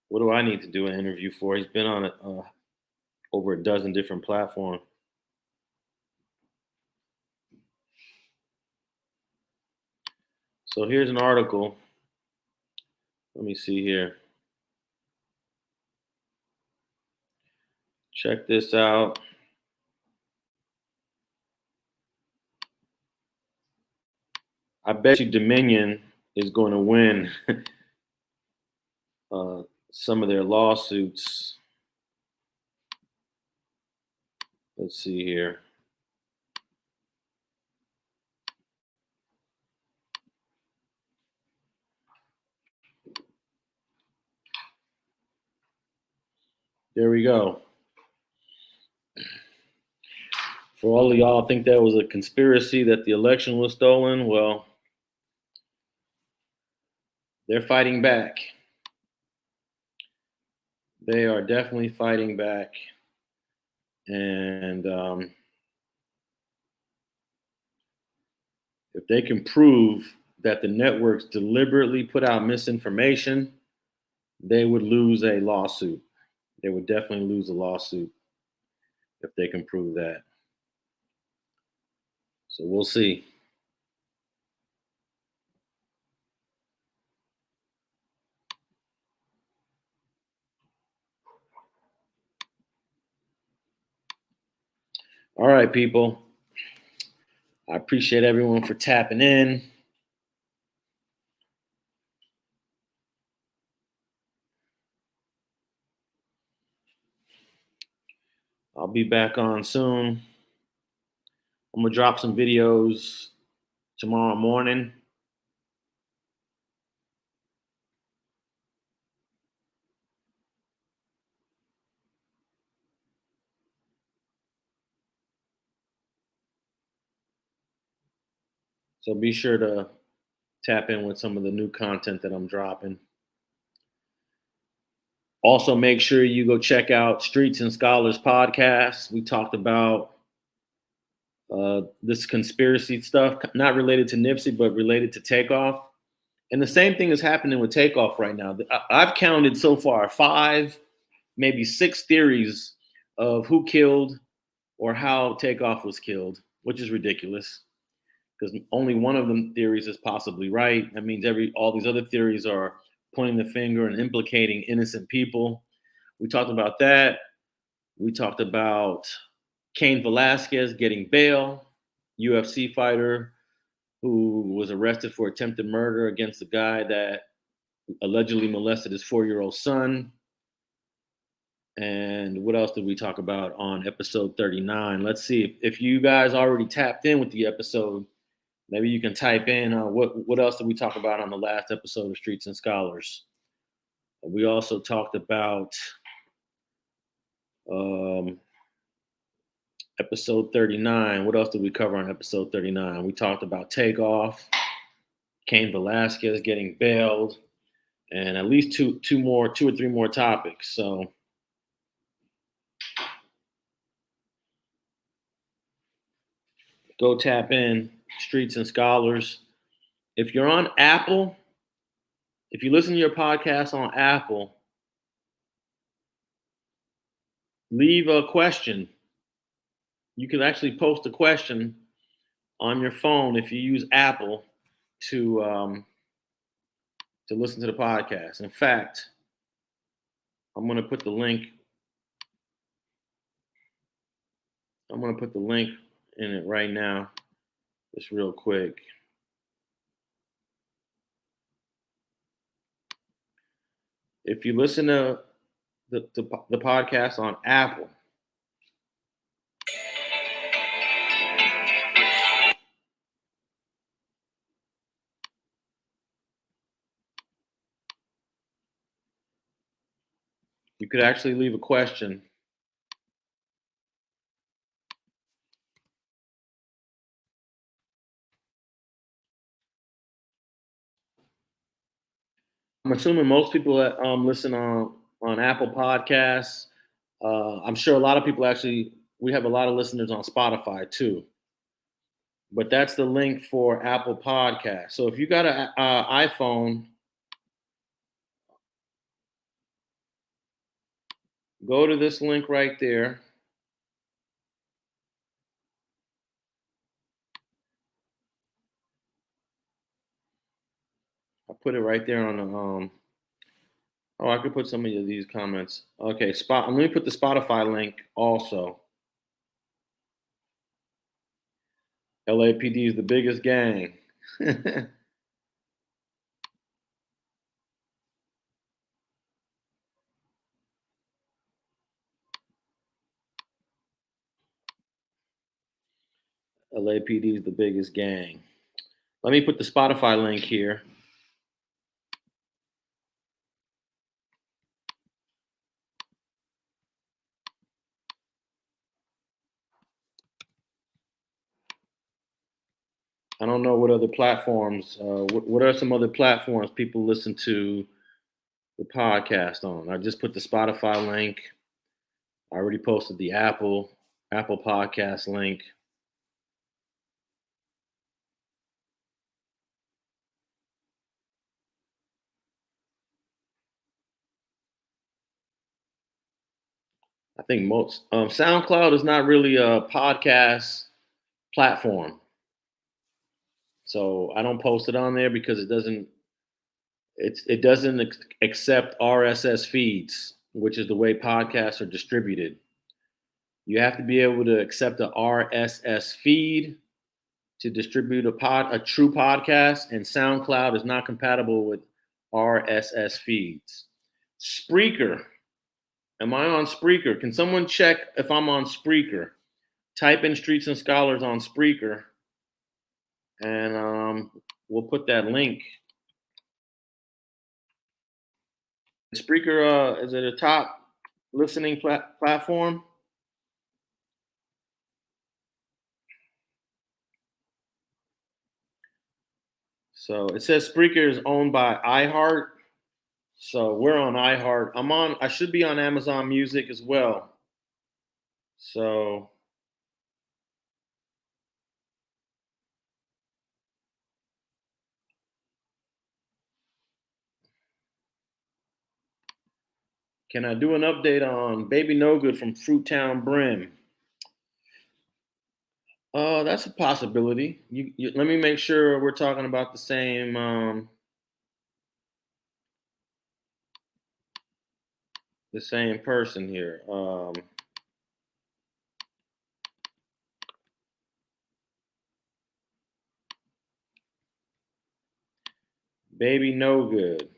What do I need to do an interview for? He's been on over a dozen different platforms. So here's an article. Let me see here. Check this out. I bet you Dominion is going to win some of their lawsuits. Let's see here. There we go. For all of y'all think that was a conspiracy that the election was stolen, well, they're fighting back. They are definitely fighting back. And if they can prove that the networks deliberately put out misinformation, they would lose a lawsuit. They would definitely lose a lawsuit if they can prove that. So we'll see. All right, people. I appreciate everyone for tapping in. I'll be back on soon. I'm going to drop some videos tomorrow morning. So be sure to tap in with some of the new content that I'm dropping. Also, make sure you go check out Streets and Scholars podcast. We talked about this conspiracy stuff, not related to Nipsey, but related to Takeoff. And the same thing is happening with Takeoff right now. I've counted so far 5, maybe 6 theories of who killed or how Takeoff was killed, which is ridiculous because only one of them theories is possibly right. That means all these other theories are pointing the finger and implicating innocent people. We talked about that. We talked about Cain Velasquez getting bail, UFC fighter who was arrested for attempted murder against a guy that allegedly molested his 4-year-old son. And what else did we talk about on episode 39? Let's see if you guys already tapped in with the episode. Maybe you can type in what else did we talk about on the last episode of Streets and Scholars. We also talked about episode 39. What else did we cover on episode 39? We talked about Takeoff, Cain Velasquez getting bailed, and at least two or three more topics. So go tap in Streets and Scholars. If you're on Apple, if you listen to your podcast on Apple, leave a question. You can actually post a question on your phone if you use Apple to listen to the podcast. In fact, I'm going to put the link. I'm going to put the link in it right now, just real quick. If you listen to the podcast on Apple, you could actually leave a question. I'm assuming most people that listen on Apple Podcasts. I'm sure a lot of people actually. We have a lot of listeners on Spotify too. But that's the link for Apple Podcasts. So if you got an iPhone, go to this link right there. I put it right there on the oh, I could put some of these comments. Okay, let me put the Spotify link also. LAPD is the biggest gang. LAPD is the biggest gang. Let me put the Spotify link here. I don't know what other platforms. What are some other platforms people listen to the podcast on? I just put the Spotify link. I already posted the Apple Podcast link. I think most SoundCloud is not really a podcast platform, so I don't post it on there because it doesn't accept RSS feeds, which is the way podcasts are distributed. You have to be able to accept the RSS feed to distribute a true podcast, and SoundCloud is not compatible with RSS feeds. Spreaker. Am I on Spreaker? Can someone check if I'm on Spreaker? Type in Streets and Scholars on Spreaker, and we'll put that link. Spreaker is it a top listening platform? So it says Spreaker is owned by iHeart. So we're on iHeart. I should be on Amazon Music as well. So can I do an update on Baby No Good from Fruittown Brim? That's a possibility. Let me make sure we're talking about the same person here. Baby No Good.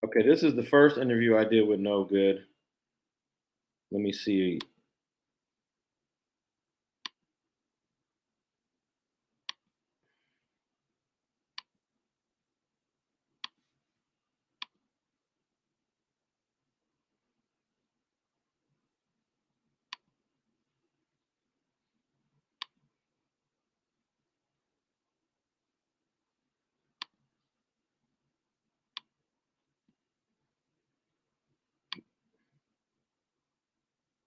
Okay, this is the first interview I did with No Good. Let me see.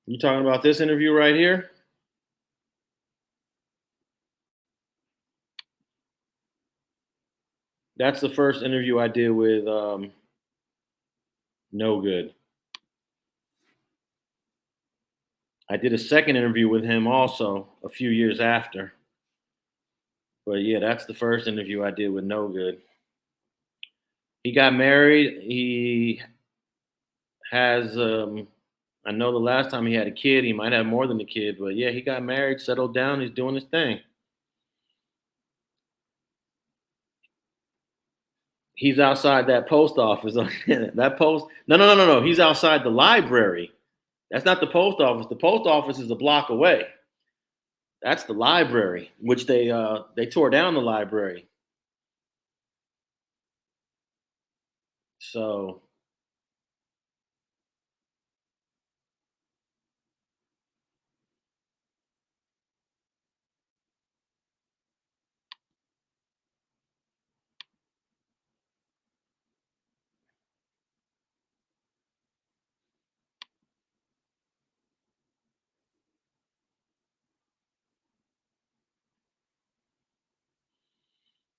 You talking about this interview right here? That's the first interview I did with No Good. I did a second interview with him also a few years after. But yeah, that's the first interview I did with No Good. He got married. He has, I know the last time he had a kid, he might have more than a kid, but yeah, he got married, settled down. He's doing his thing. He's outside that post office. That post, no. He's outside the library. That's not the post office. The post office is a block away. That's the library, which they tore down the library. So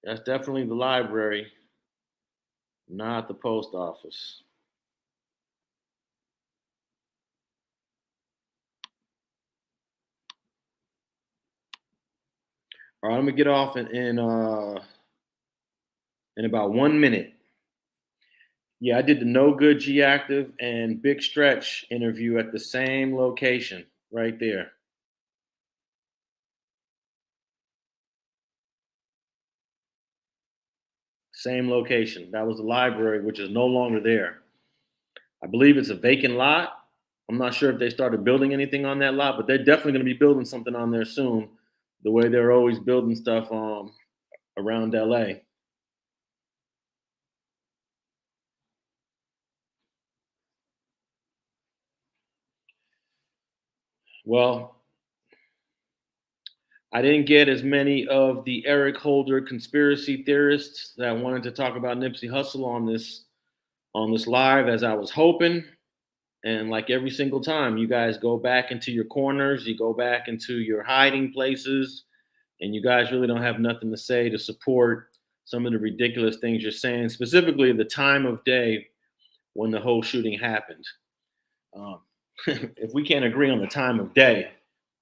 that's definitely the library, not the post office. All right, I'm gonna get off in about 1 minute. Yeah, I did the No Good G Active and Big Stretch interview at the same location right there. Same location. That was the library, which is no longer there. I believe it's a vacant lot. I'm not sure if they started building anything on that lot, but they're definitely going to be building something on there soon. The way they're always building stuff around LA. Well, I didn't get as many of the Eric Holder conspiracy theorists that wanted to talk about Nipsey Hussle on this live as I was hoping. And like every single time, you guys go back into your corners, you go back into your hiding places, and you guys really don't have nothing to say to support some of the ridiculous things you're saying, specifically the time of day when the whole shooting happened. Um, if we can't agree on the time of day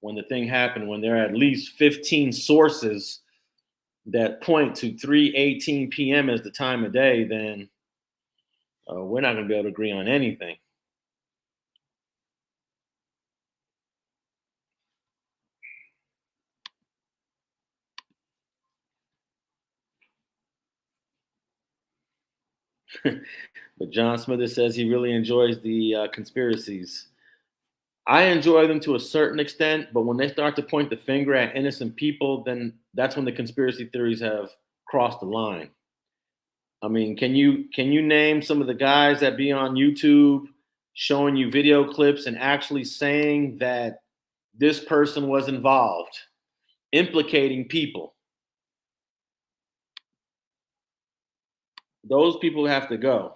when the thing happened, when there are at least 15 sources that point to 3:18 p.m. as the time of day, then we're not going to be able to agree on anything. But John Smithers says he really enjoys the conspiracies. I enjoy them to a certain extent, but when they start to point the finger at innocent people, then that's when the conspiracy theories have crossed the line. I mean, can you name some of the guys that be on YouTube showing you video clips and actually saying that this person was involved, implicating people? Those people have to go.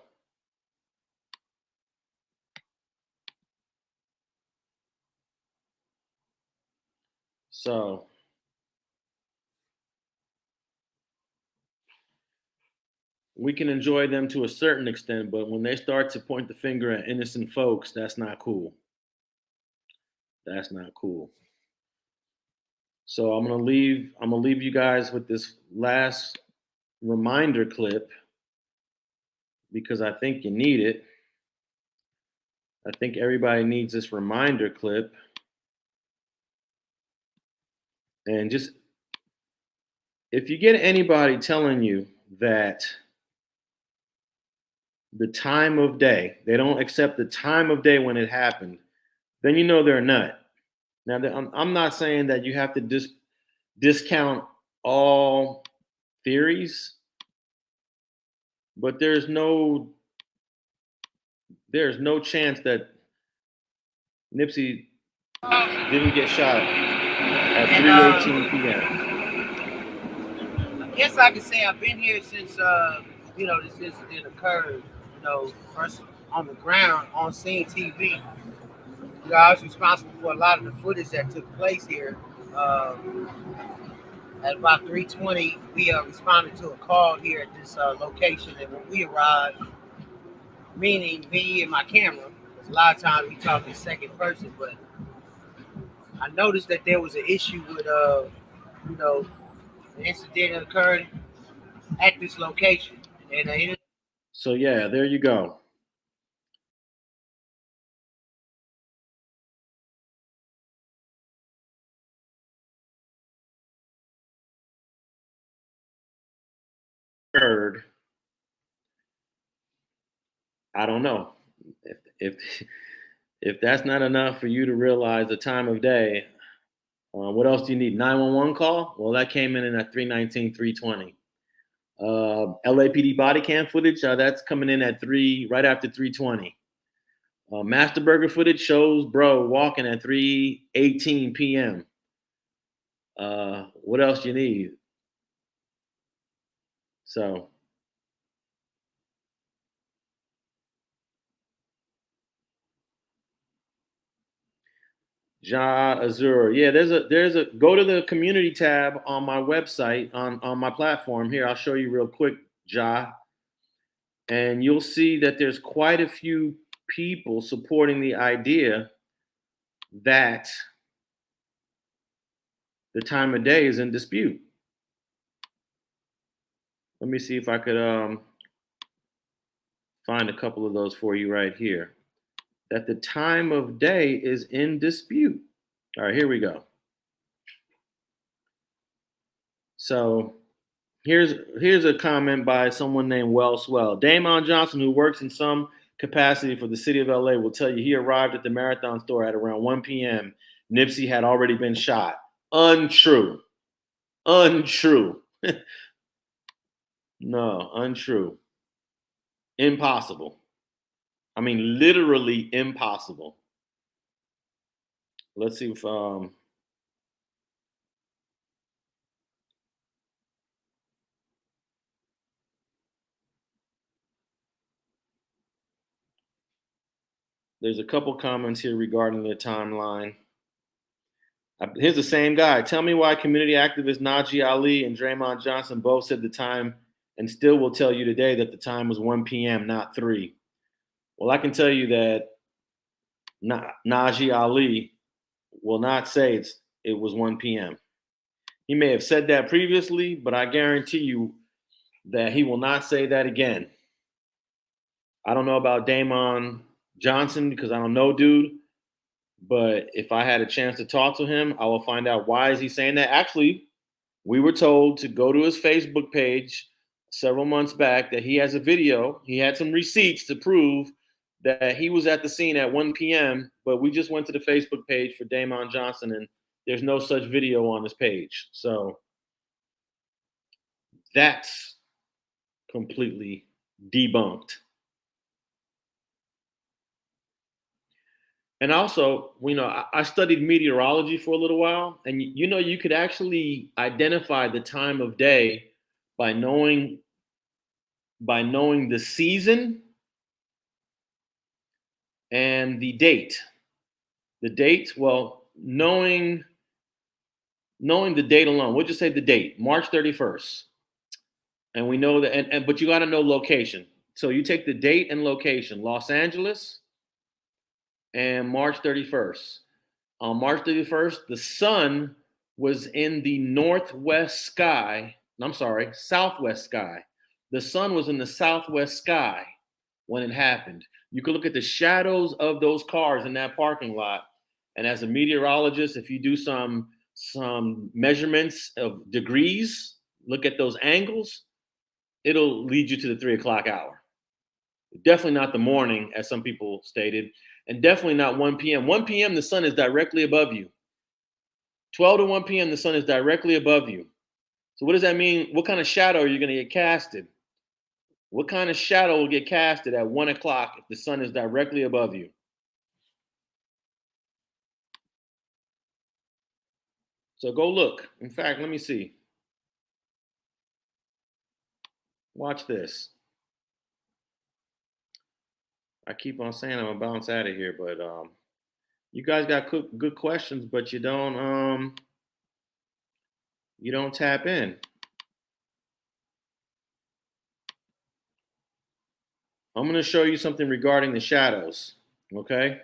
So we can enjoy them to a certain extent, but when they start to point the finger at innocent folks, that's not cool. That's not cool. So I'm gonna leave you guys with this last reminder clip because I think you need it. I think everybody needs this reminder clip. And just if you get anybody telling you that the time of day, they don't accept the time of day when it happened, then you know they're a nut. Now, I'm not saying that you have to discount all theories, but there's no chance that Nipsey didn't get shot at And 3:18 p.m. I guess I can say I've been here since this incident occurred. First on the ground on scene TV. I was responsible for a lot of the footage that took place here. At about 3:20, we responded to a call here at this location, and when we arrived, meaning me and my camera, because a lot of times we talk in second person, but I noticed that there was an issue with the incident that occurred at this location, and So yeah, there you go. Heard. I don't know if if that's not enough for you to realize the time of day. What else do you need? 911 call? Well, that came in at 3:19, 3:20. LAPD body cam footage, that's coming in at right after 3:20. Master Burger footage shows bro walking at 3:18 p.m. What else do you need? So Ja Azure. Yeah, there's a go to the community tab on my website on my platform here. I'll show you real quick, Ja. And you'll see that there's quite a few people supporting the idea that the time of day is in dispute. Let me see if I could find a couple of those for you right here. That the time of day is in dispute. All right, here we go. So here's a comment by someone named Well Swell. Damon Johnson, who works in some capacity for the city of LA, will tell you he arrived at the Marathon store at around 1 p.m. Nipsey had already been shot. Untrue. Untrue. No, untrue. Impossible. I mean, literally impossible. Let's see if there's a couple comments here regarding the timeline. Here's the same guy. Tell me why community activist Najee Ali and Draymond Johnson both said the time and still will tell you today that the time was 1 p.m., not 3. Well, I can tell you that Najee Ali will not say it was 1 p.m. He may have said that previously, but I guarantee you that he will not say that again. I don't know about Damon Johnson because I don't know dude, but if I had a chance to talk to him, I will find out why is he saying that. Actually, we were told to go to his Facebook page several months back that he has a video. He had some receipts to prove that he was at the scene at 1 p.m., but we just went to the Facebook page for Damon Johnson, and there's no such video on his page. So that's completely debunked. And also, I studied meteorology for a little while, and you could actually identify the time of day by knowing the season and the date. The date, well, knowing the date alone, we'll just say the date, March 31st. And we know that, but you got to know location. So you take the date and location, Los Angeles and March 31st. On March 31st, the sun was in the southwest sky. The sun was in the southwest sky when it happened. You could look at the shadows of those cars in that parking lot. And as a meteorologist, if you do some measurements of degrees, look at those angles, it'll lead you to the 3 o'clock hour. Definitely not the morning, as some people stated, and definitely not 1 p.m. 1 p.m., the sun is directly above you. 12 to 1 p.m., the sun is directly above you. So what does that mean? What kind of shadow are you going to get casted? What kind of shadow will get casted at 1 o'clock if the sun is directly above you? So go look. In fact, let me see. Watch this. I keep on saying I'm gonna bounce out of here, but you guys got good questions, but you don't tap in. I'm gonna show you something regarding the shadows. Okay.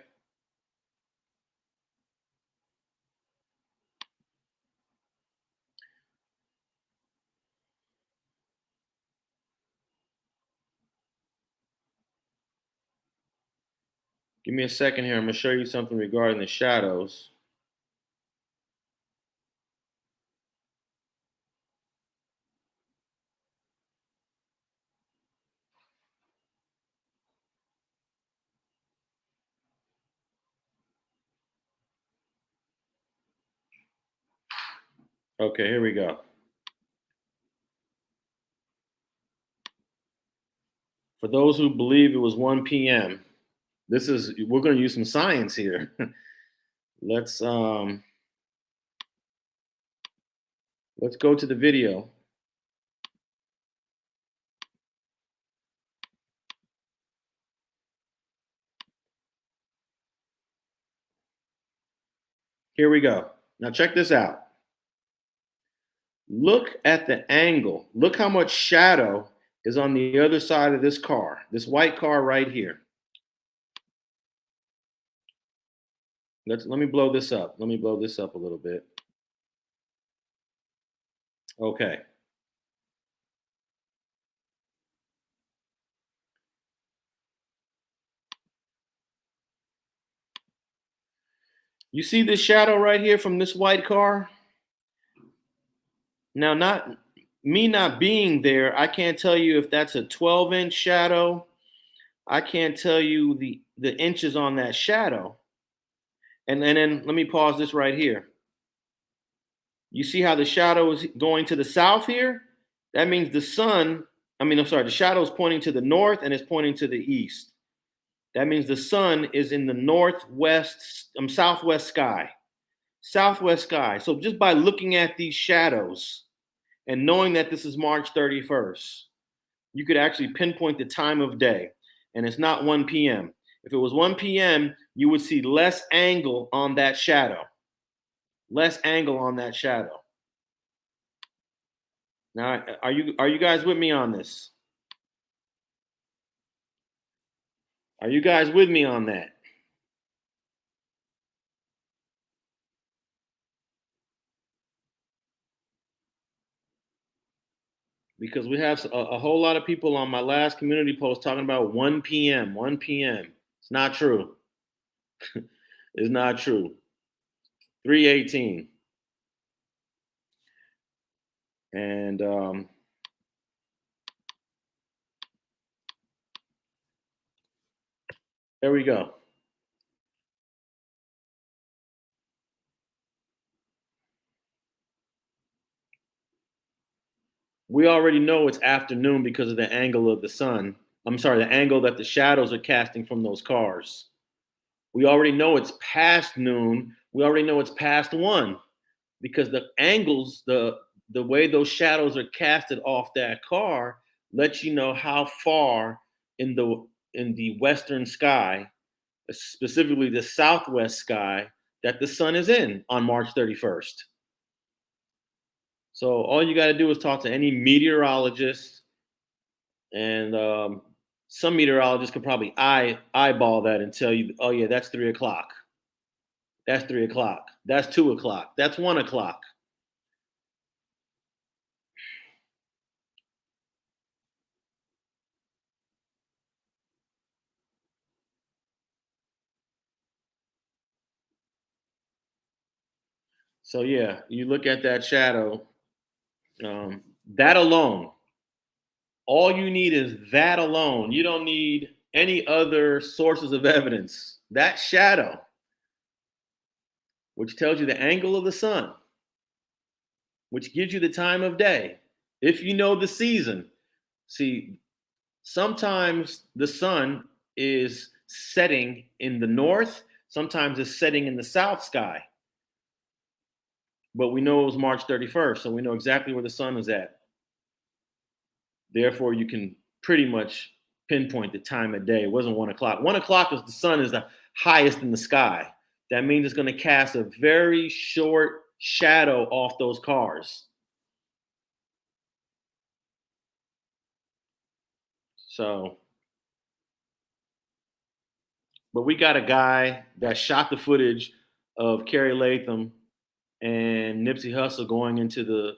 Give me a second here. I'm gonna show you something regarding the shadows. Okay, here we go. For those who believe it was 1 p.m., we're going to use some science here. let's go to the video. Here we go. Now check this out. Look at the angle. Look how much shadow is on the other side of this car, this white car right here. Let me blow this up. Let me blow this up a little bit. Okay. You see this shadow right here from this white car? Now, not being there, I can't tell you if that's a 12-inch shadow. I can't tell you the inches on that shadow. And then let me pause this right here. You see how the shadow is going to the south here? That means the shadow is pointing to the north and it's pointing to the east. That means the sun is in the southwest sky. Southwest sky. So just by looking at these shadows and knowing that this is March 31st, you could actually pinpoint the time of day. And it's not 1 p.m. If it was 1 p.m., you would see less angle on that shadow. Less angle on that shadow. Now, are you guys with me on this? Are you guys with me on that? Because we have a whole lot of people on my last community post talking about 1 p.m., 1 p.m. It's not true. It's not true. 3:18. And there we go. We already know it's afternoon because of the angle of the sun. I'm sorry, the angle that the shadows are casting from those cars. We already know it's past noon. We already know it's past 1 because the angles, the way those shadows are casted off that car lets you know how far in the western sky, specifically the southwest sky, that the sun is in on March 31st. So all you got to do is talk to any meteorologist, and some meteorologists could probably eyeball that and tell you, oh yeah, that's 3 o'clock. That's 3 o'clock. That's 2 o'clock. That's 1 o'clock. So yeah, you look at that shadow. That alone, all you need is that alone. You don't need any other sources of evidence. That shadow, which tells you the angle of the sun, which gives you the time of day. If you know the season, see, sometimes the sun is setting in the north, sometimes it's setting in the south sky. But we know it was March 31st, so we know exactly where the sun was at. Therefore, you can pretty much pinpoint the time of day. It wasn't 1 o'clock. 1 o'clock is the sun is the highest in the sky. That means it's going to cast a very short shadow off those cars. So, but we got a guy that shot the footage of Kerry Latham and Nipsey Hussle going into the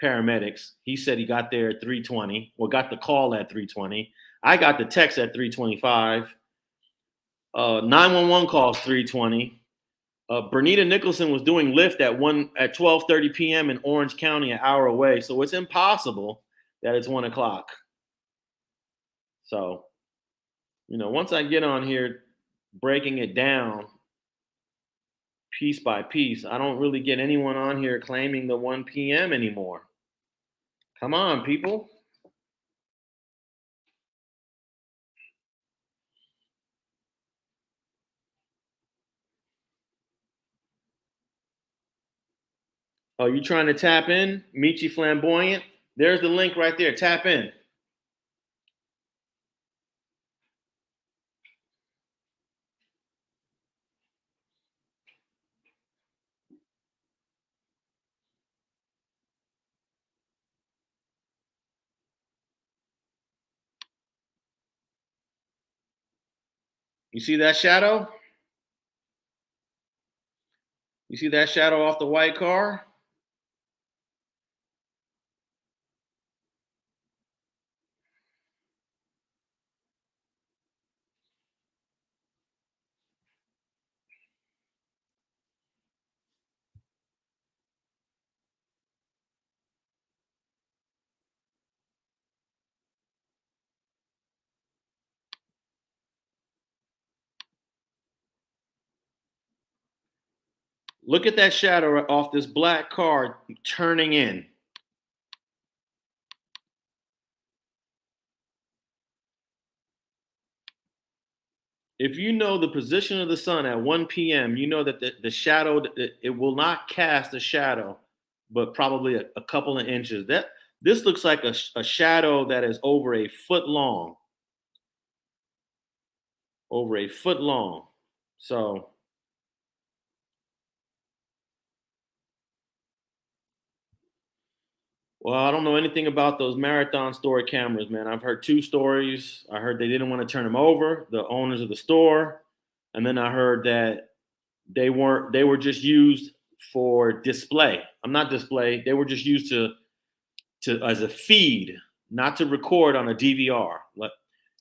paramedics. He said he got there at 3:20, or got the call at 3:20. I got the text at 3:25. 911 calls 3:20. Bernita Nicholson was doing Lyft at 12:30 p.m. in Orange County, an hour away. So it's impossible that it's 1 o'clock. So, once I get on here breaking it down piece by piece, I don't really get anyone on here claiming the 1 p.m. anymore. Come on, people. Oh, you trying to tap in? Michi Flamboyant? There's the link right there. Tap in. You see that shadow? You see that shadow off the white car? Look at that shadow off this black car turning in. If you know the position of the sun at 1 p.m., you know that the shadow, it will not cast a shadow, but probably a couple of inches. This looks like a shadow that is over a foot long. Over a foot long. So, well, I don't know anything about those marathon store cameras, man. I've heard two stories. I heard they didn't want to turn them over, the owners of the store. And then I heard that they were just used for display. I'm not display. They were just used to as a feed, not to record on a DVR.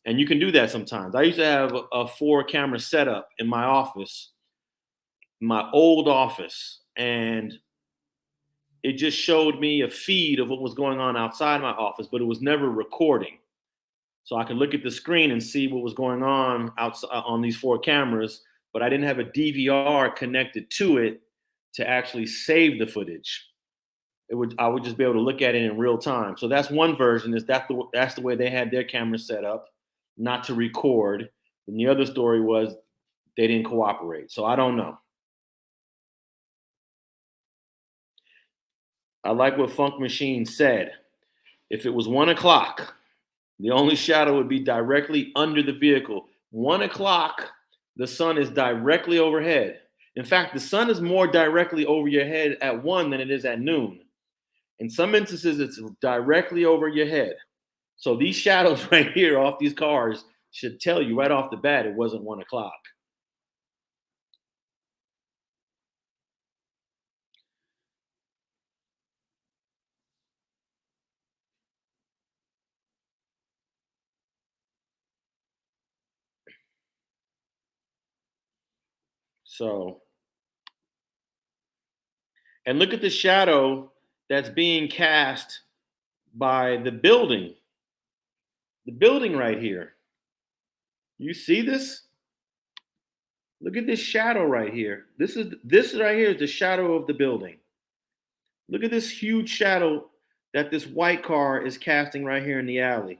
And you can do that sometimes. I used to have a 4-camera setup in my office, my old office, and it just showed me a feed of what was going on outside my office, but it was never recording. So I could look at the screen and see what was going on outside on these 4 cameras, but I didn't have a DVR connected to it to actually save the footage. I would just be able to look at it in real time. So that's one version. That's the way they had their camera set up, not to record. And the other story was they didn't cooperate. So I don't know. I like what Funk Machine said. If it was 1 o'clock, the only shadow would be directly under the vehicle. 1 o'clock, the sun is directly overhead. In fact, the sun is more directly over your head at 1 than it is at noon. In some instances, it's directly over your head. So these shadows right here off these cars should tell you right off the bat it wasn't 1 o'clock. So, and look at the shadow that's being cast by the building right here. You see this? Look at this shadow right here. This right here is the shadow of the building. Look at this huge shadow that this white car is casting right here in the alley.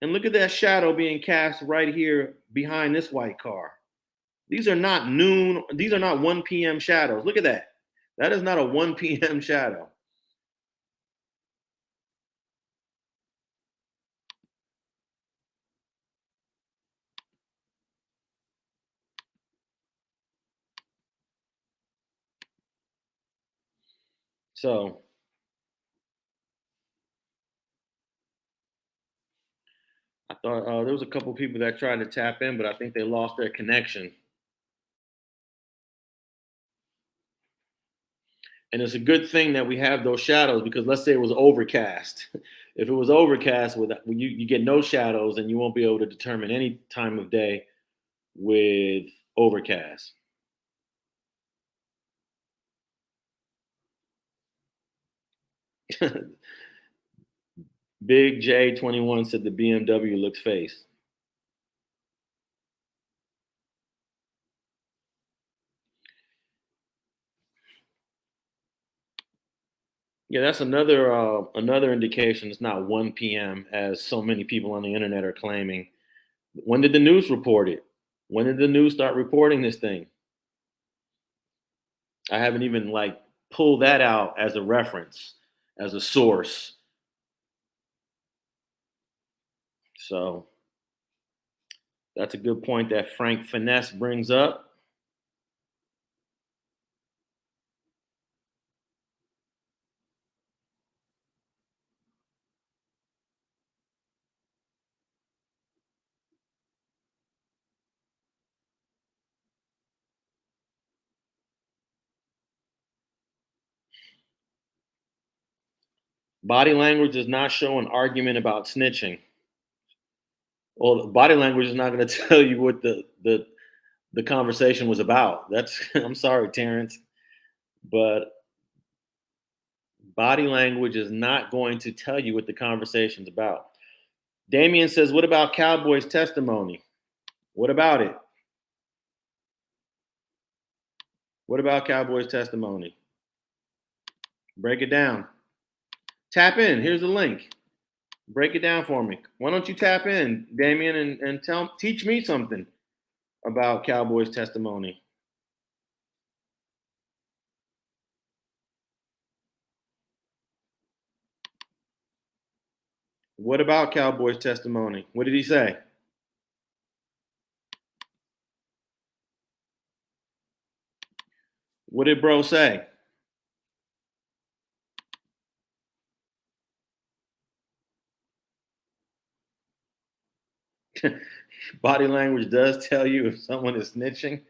And look at that shadow being cast right here behind this white car. These are not noon, these are not 1 p.m. shadows. Look at that. That is not a 1 p.m. shadow. So I thought there was a couple people that tried to tap in, but I think they lost their connection. And it's a good thing that we have those shadows because let's say it was overcast. If it was overcast, you get no shadows, and you won't be able to determine any time of day with overcast. Big J21 said the BMW looks face. Yeah, that's another indication it's not 1 p.m. as so many people on the internet are claiming. When did the news report it? When did the news start reporting this thing? I haven't even like pulled that out as a reference, as a source. So that's a good point that Frank Finesse brings up. Body language does not show an argument about snitching. Well, body language is not going to tell you what the conversation was about. That's I'm sorry, Terrence, but body language is not going to tell you what the conversation's about. Damien says, "What about Cowboy's testimony? What about it? What about Cowboy's testimony? Break it down. Tap in. Here's the link. Break it down for me. Why don't you tap in, Damien, and teach me something about Cowboy's testimony?" What about Cowboy's testimony? What did he say? What did bro say? Body language does tell you if someone is snitching.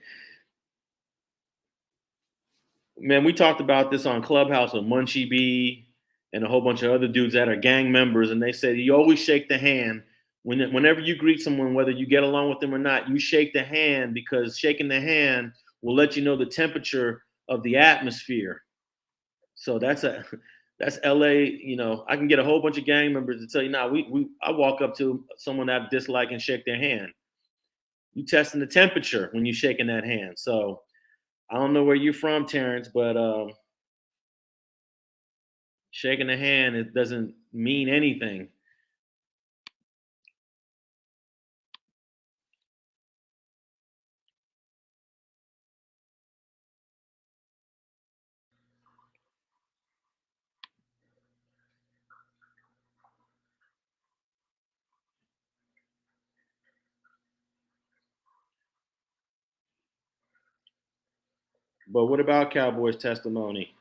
Man, we talked about this on Clubhouse with Munchie B and a whole bunch of other dudes that are gang members, and they said you always shake the hand whenever you greet someone, whether you get along with them or not. You shake the hand because shaking the hand will let you know the temperature of the atmosphere. So that's LA. You know, I can get a whole bunch of gang members to tell you, now I walk up to someone that I dislike and shake their hand. You testing the temperature when you shaking that hand. So I don't know where you're from, Terrence, but shaking the hand, it doesn't mean anything. But what about Cowboy's testimony?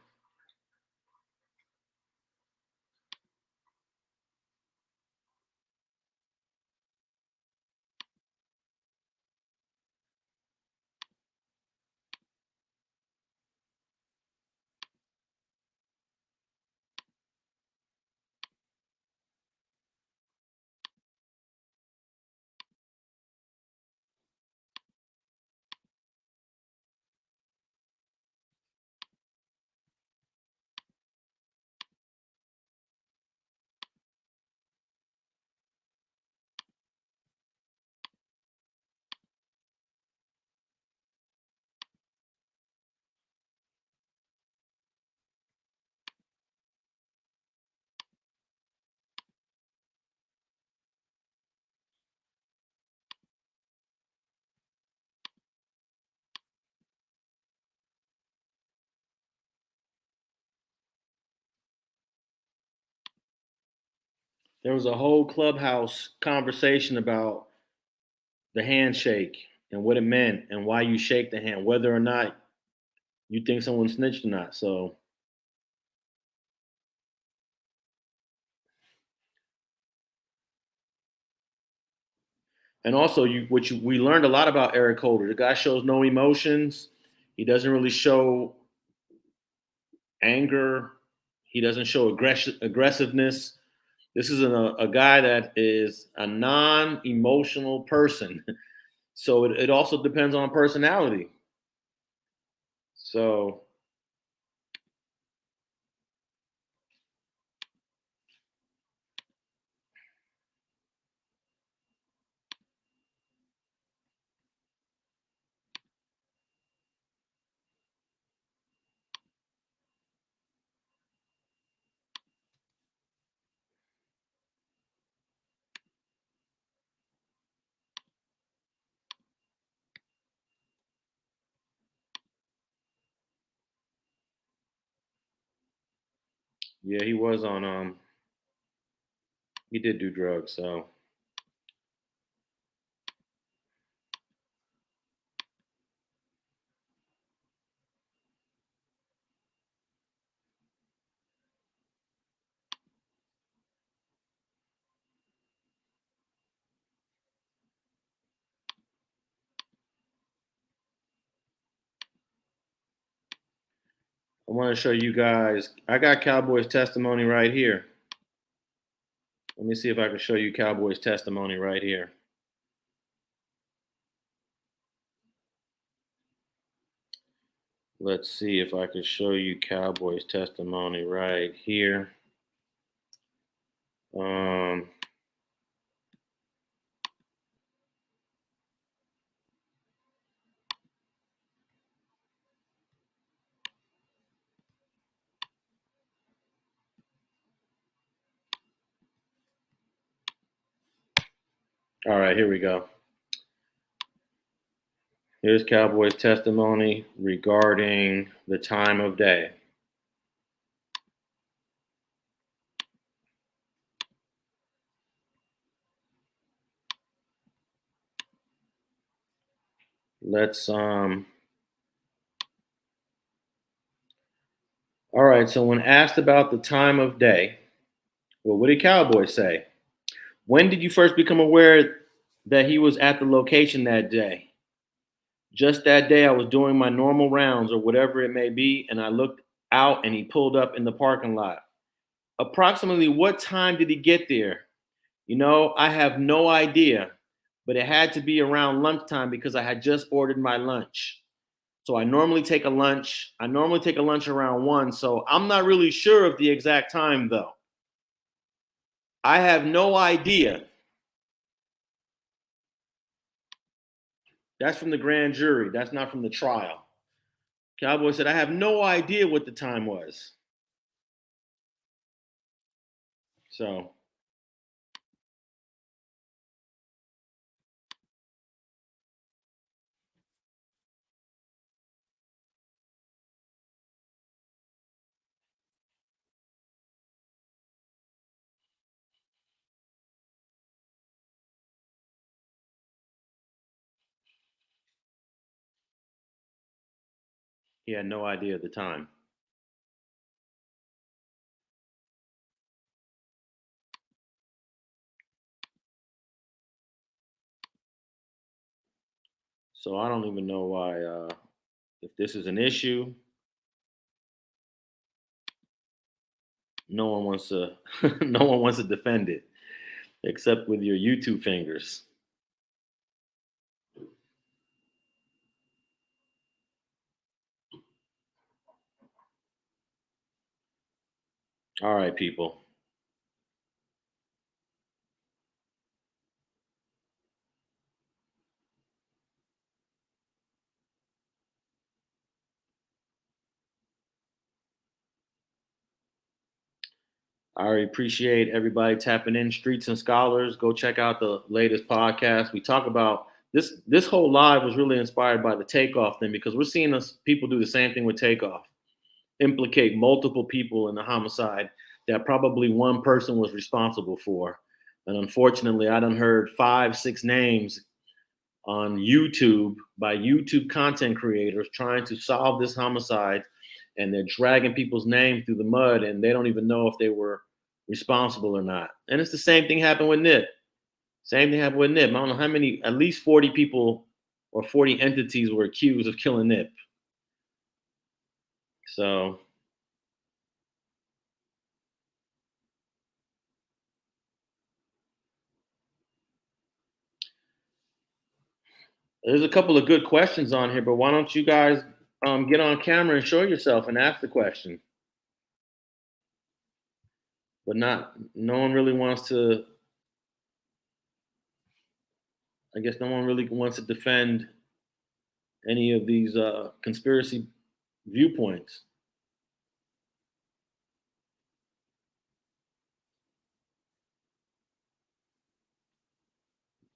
There was a whole clubhouse conversation about the handshake and what it meant and why you shake the hand, whether or not you think someone snitched or not. So, and also we learned a lot about Eric Holder. The guy shows no emotions. He doesn't really show anger. He doesn't show aggressiveness. This is a guy that is a non-emotional person. So it also depends on personality. So yeah, he was on he did do drugs. So I want to show you guys. I got Cowboy's testimony right here. Let me see if I can show you Cowboy's testimony right here. Let's see if I can show you Cowboy's testimony right here. Um, all right, here we go. Here's Cowboy's testimony regarding the time of day. Let's all right, so when asked about the time of day, well, what did Cowboy say? When did you first become aware that he was at the location that day? Just that day, I was doing my normal rounds or whatever it may be, and I looked out and he pulled up in the parking lot. Approximately what time did he get there? You know, I have no idea, but it had to be around lunchtime because I had just ordered my lunch. So I normally take a lunch. I normally take a lunch around 1, so I'm not really sure of the exact time though. I have no idea. That's from the grand jury. That's not from the trial. Cowboy said, I have no idea what the time was. So he had no idea at the time. So I don't even know why, if this is an issue, no one wants to, no one wants to defend it, except with your YouTube fingers. All right, people. I really appreciate everybody tapping in. Streets and Scholars. Go check out the latest podcast. We talk about this. This whole live was really inspired by the Takeoff thing because we're seeing us people do the same thing with Takeoff, implicate multiple people in the homicide that probably one person was responsible for. And unfortunately, I done heard 5, 6 names on YouTube by YouTube content creators trying to solve this homicide, and they're dragging people's names through the mud, and they don't even know if they were responsible or not. And it's the same thing happened with Nip. Same thing happened with Nip. I don't know how many, at least 40 people or 40 entities were accused of killing Nip. So there's a couple of good questions on here, but why don't you guys get on camera and show yourself and ask the question? But no one really wants to, I guess no one really wants to defend any of these conspiracy viewpoints.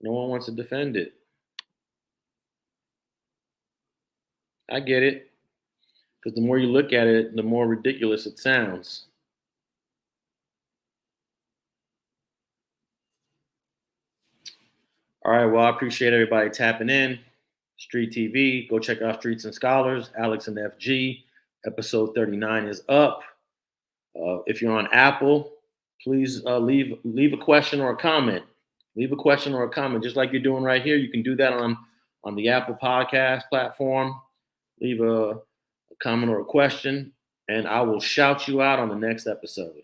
No one wants to defend it. I get it, because the more you look at it, the more ridiculous it sounds. All right, well, I appreciate everybody tapping in. Street TV, go check out Streets and Scholars, Alex and FG. Episode 39 is up. If you're on Apple, please leave a question or a comment. Leave a question or a comment, just like you're doing right here. You can do that on the Apple Podcast platform. Leave a comment or a question, and I will shout you out on the next episode.